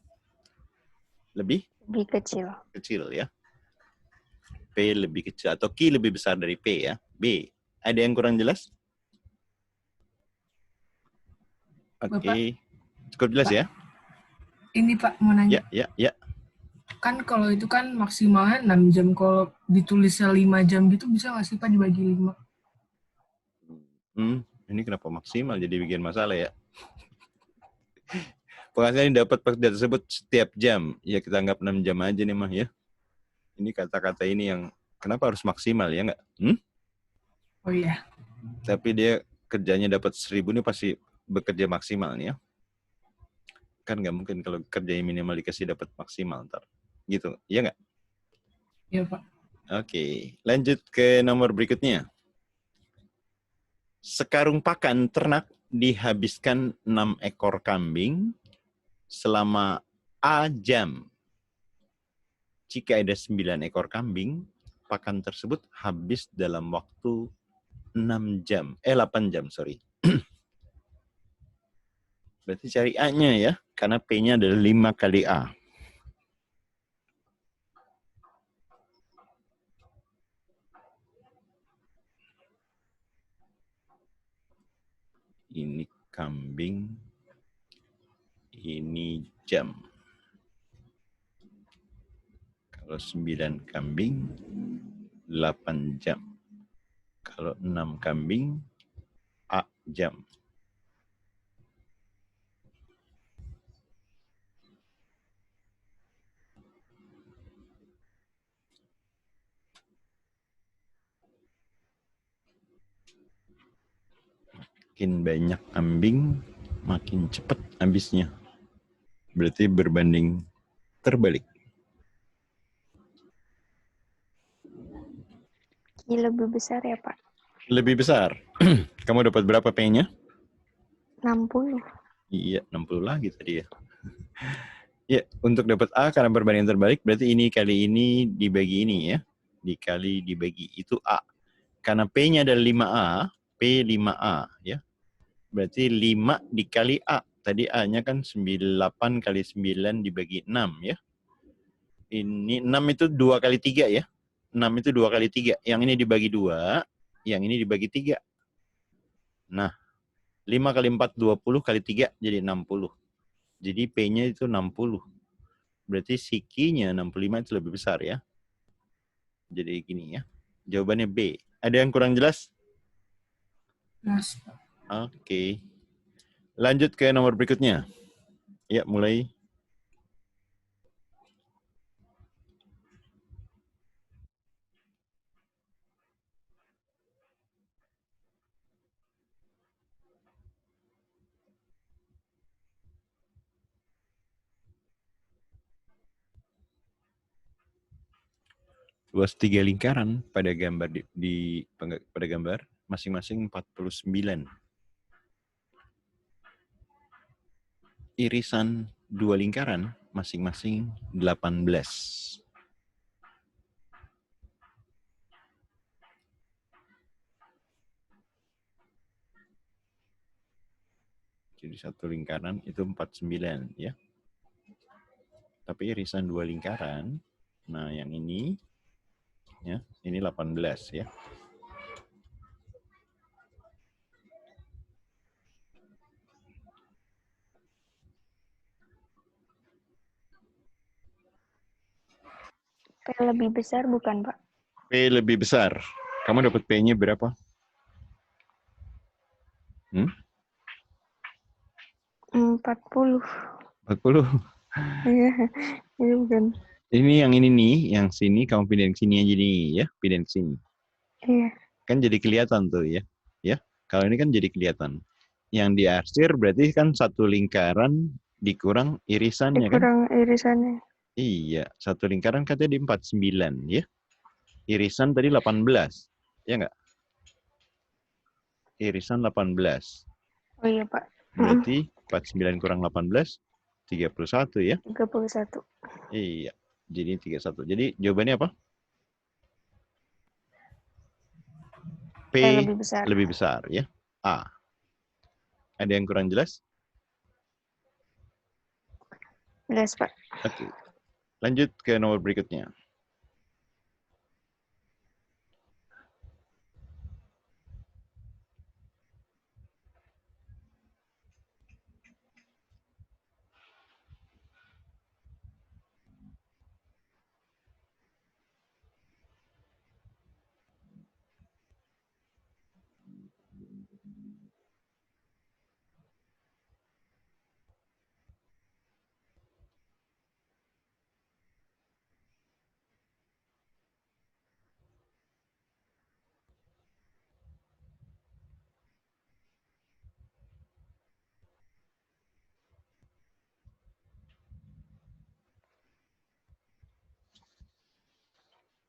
lebih kecil. kecil ya. P lebih kecil atau Q lebih besar dari P ya. B. Ada yang kurang jelas? Oke. Cukup jelas Pak. ya? Ini Pak mau nanya. Ya. Kan kalau itu kan maksimalnya 6 jam. Kalau ditulisnya 5 jam gitu bisa nggak sih Pak dibagi 5? Ini kenapa maksimal jadi bikin masalah ya? Penghasilan yang dapat pekerja tersebut setiap jam. Ya kita anggap 6 jam aja nih mah ya. Ini kata-kata ini yang kenapa harus maksimal ya nggak? Oh iya. Tapi dia kerjanya dapat 1.000 ini pasti bekerja maksimal nih ya. Kan nggak mungkin kalau kerjanya minimal dikasih dapat maksimal ntar. Gitu, iya nggak? Iya Pak. Oke, lanjut ke nomor berikutnya. Sekarung pakan ternak dihabiskan 6 ekor kambing selama A jam. jika ada 9 ekor kambing, pakan tersebut habis dalam waktu 8 jam, sorry. Berarti cari A-nya ya, karena P-nya adalah 5 kali A. Ini kambing, ini jam. Kalau 9 kambing, 8 jam. Kalau 6 kambing, A jam. Makin banyak kambing, makin cepat habisnya. Berarti berbanding terbalik. Ini lebih besar ya, Pak? Lebih besar. Kamu dapat berapa P-nya? 60. Iya, 60 lagi tadi ya. Ya, untuk dapat A karena berbanding terbalik, berarti ini kali ini dibagi ini ya. Dikali dibagi itu A. Karena P-nya adalah 5A, P 5A ya. Berarti 5 dikali A. Tadi A-nya kan 8 kali 9 dibagi 6 ya. Ini 6 itu 2 kali 3 ya. 6 itu 2 kali 3. Yang ini dibagi 2, yang ini dibagi 3. Nah, 5 kali 4, 20 kali 3 jadi 60. Jadi P-nya itu 60. Berarti si Q-nya 65 itu lebih besar ya. Jadi gini ya. Jawabannya B. Ada yang kurang jelas? Mas, Oke. Lanjut ke nomor berikutnya. Ya, mulai. Luas 3 lingkaran pada gambar pada gambar masing-masing 49. Irisan 2 lingkaran masing-masing 18. Jadi satu lingkaran itu 49 ya. Tapi irisan 2 lingkaran, nah yang ini ya, ini 18 ya. P lebih besar bukan, Pak? P lebih besar. Kamu dapat P-nya berapa? 40. 40. Iya, ini bukan. Ini yang ini nih, yang sini kamu pindahin ke sini aja nih ya, pindahin ke sini. Iya. Kan jadi kelihatan tuh ya. Ya. Kalau ini kan jadi kelihatan. Yang diarsir berarti kan satu lingkaran dikurang irisannya kan? Kurang irisannya. Iya, satu lingkaran katanya di 49 ya. Irisan tadi 18. Ya enggak? Irisan 18. Oh iya, Pak. Berarti 49 kurang 18, 31 ya. 31. Iya, jadi 31. Jadi jawabannya apa? P Lebih besar. lebih besar ya. A. Ada yang kurang jelas? Jelas, Pak. Oke. Lanjut ke nomor berikutnya.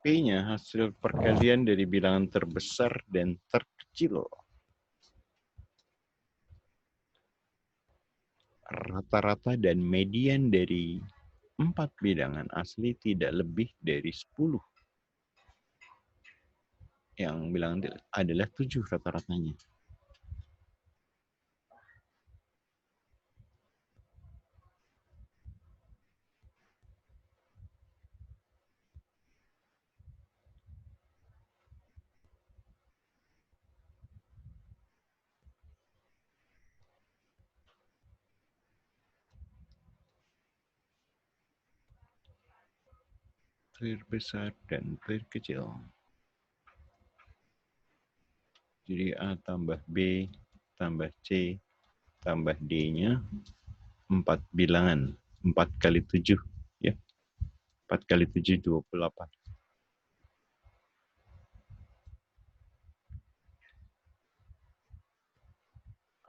P-nya hasil perkalian dari bilangan terbesar dan terkecil. Rata-rata dan median dari 4 bilangan asli tidak lebih dari 10. Yang bilangan adalah 7 rata-ratanya. Terbesar dan terkecil. Jadi A tambah B tambah C tambah D-nya 4 bilangan. 4 kali 7. Ya. 4 kali 7, 28.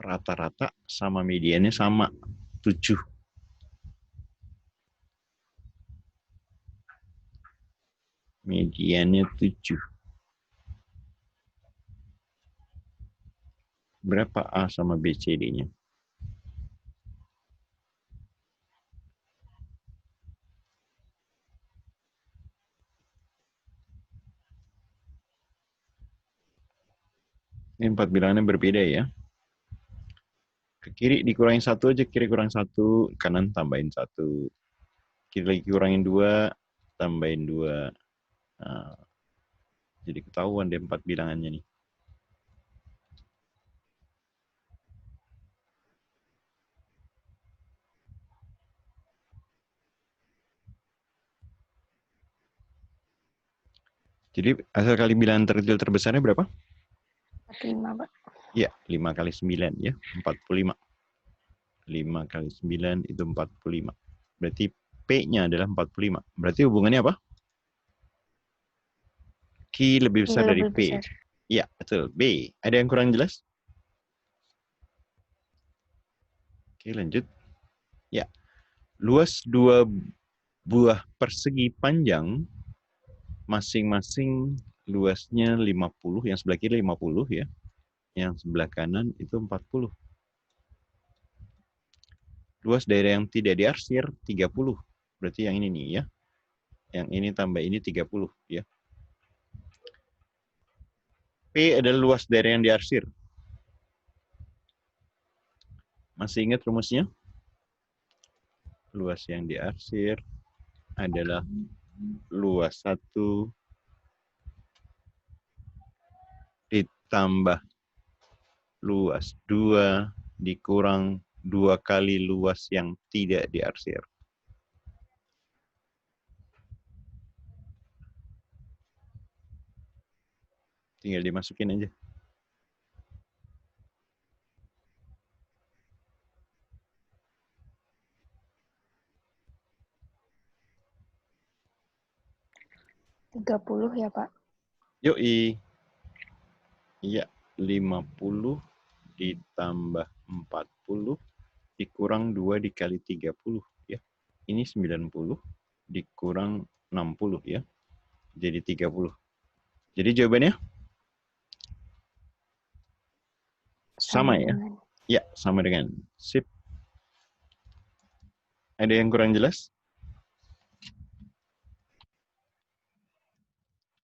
Rata-rata sama mediannya sama. 7. Mediannya 7. Berapa A sama B, C, D-nya? Ini 4 bilangannya berbeda ya. Ke kiri dikurangin 1 aja, kiri kurang 1, kanan tambahin 1. Kiri lagi kurangin 2, tambahin 2. Nah, jadi ketahuan deh 4 bilangannya nih. Jadi hasil kali bilangan terkecil terbesarnya berapa? 45, Pak. Iya, 5 kali 9 ya, 45. 5 kali 9 itu 45. Berarti P-nya adalah 45. Berarti hubungannya apa? Q lebih besar dari Lebih P. besar. Iya, betul. B. Ada yang kurang jelas? Oke, lanjut. Ya. Luas 2 buah persegi panjang masing-masing luasnya 50, yang sebelah kiri 50 ya. Yang sebelah kanan itu 40. Luas daerah yang tidak diarsir 30. Berarti yang ini nih ya. Yang ini tambah ini 30 ya. P adalah luas daerah yang diarsir. Masih ingat rumusnya? Luas yang diarsir adalah luas 1 ditambah luas 2 dikurang 2 kali luas yang tidak diarsir. Tinggal dimasukin aja. Tiga 30 ya, Pak. Yoi. Iya, 50 ditambah 40 dikurang 2 dikali 30 ya. Ini 90 dikurang 60 ya. Jadi 30. Jadi jawabannya sama ya? Dengan Ya, sama dengan. Sip. Ada yang kurang jelas?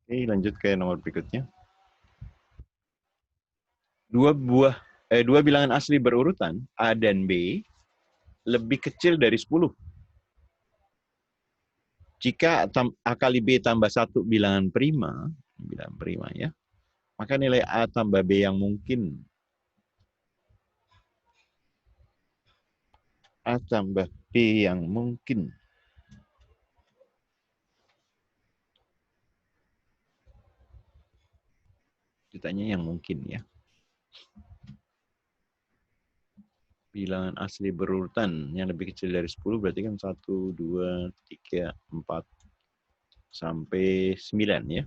Oke, lanjut ke nomor berikutnya. Dua bilangan asli berurutan, A dan B, lebih kecil dari 10. Jika A kali B tambah 1 bilangan prima ya, maka nilai A tambah B yang mungkin. A tambah B yang mungkin. Ditanya yang mungkin ya. Bilangan asli berurutan yang lebih kecil dari 10 berarti kan 1, 2, 3, 4, sampai 9 ya.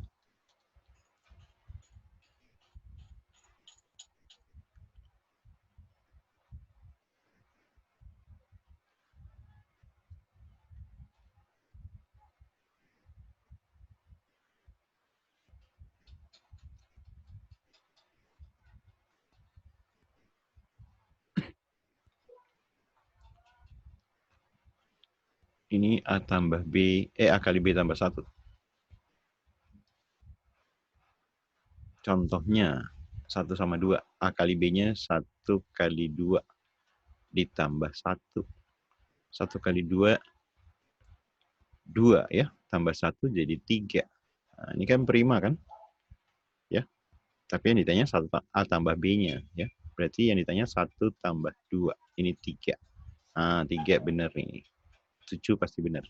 Ini A tambah B, A kali B tambah 1. Contohnya 1 sama 2. A kali B-nya 1 kali 2 ditambah 1. 1 kali 2, 2 ya. Tambah 1 jadi 3. Nah, ini kan prima kan? Ya. Tapi yang ditanya 1 A tambah B-nya ya. Berarti yang ditanya 1 tambah 2. Ini 3. Ah, 3 benar nih. 7 pasti benar.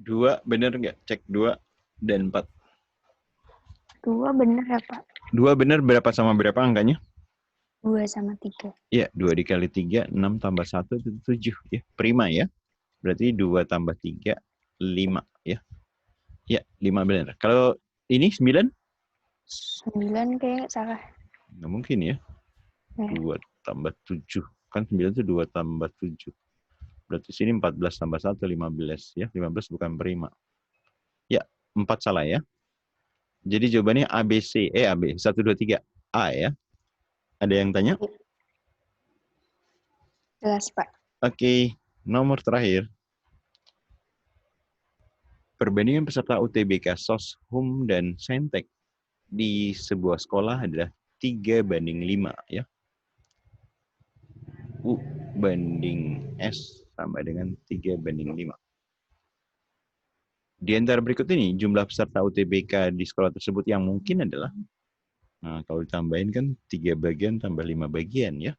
Dua benar nggak? Cek 2 dan 4. 2 bener ya, Pak? 2 benar berapa sama berapa angkanya? 2 sama 3. Ya, 2 dikali 3, 6 tambah 1 itu 7. Ya, prima ya. Berarti 2 tambah 3, 5 ya. Ya, 5 benar. Kalau ini 9? 9 kayak salah. Nggak mungkin ya. Ya. 2 tambah 7. Kan 9 itu 2 tambah 7. Berarti sini 14 tambah 1, 15 ya. 15 bukan prima. Ya, 4 salah ya. Jadi jawabannya A, B, C. AB. 1, 2, 3. A ya. Ada yang tanya? Jelas, Pak. Oke. Nomor terakhir. Perbandingan peserta UTBK, Soshum, dan Saintek di sebuah sekolah adalah 3:5 ya. U banding S sama dengan 3:5. Di antara berikut ini, jumlah peserta UTBK di sekolah tersebut yang mungkin adalah, nah kalau ditambahin kan 3 bagian tambah 5 bagian ya.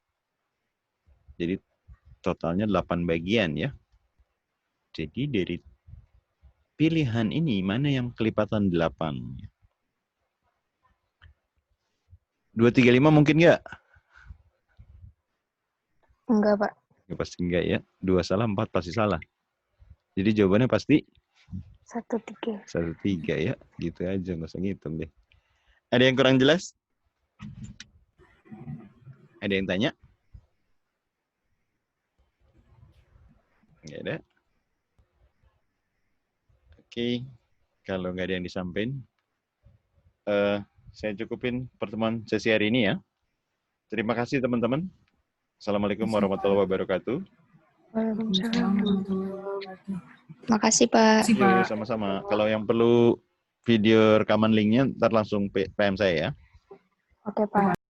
Jadi totalnya 8 bagian ya. Jadi dari pilihan ini, mana yang kelipatan 8? 2, 3, 5 mungkin nggak? Enggak, Pak. Ya, pasti enggak ya. 2 salah, 4 pasti salah. Jadi jawabannya pasti 1, 3. 1, 3 ya. Gitu aja, nggak usah ngitung deh. Ada yang kurang jelas? Ada yang tanya? Nggak ada. Oke. Kalau nggak ada yang disampaikan, saya cukupin pertemuan sesi hari ini ya. Terima kasih teman-teman. Assalamualaikum warahmatullahi wabarakatuh. Waalaikumsalam. warahmatullahi wabarakatuh. Makasih, Pak. Makasih, Yo, Pak. sama-sama. Kalau yang perlu video rekaman linknya, ntar langsung PM saya ya. Oke, Pak.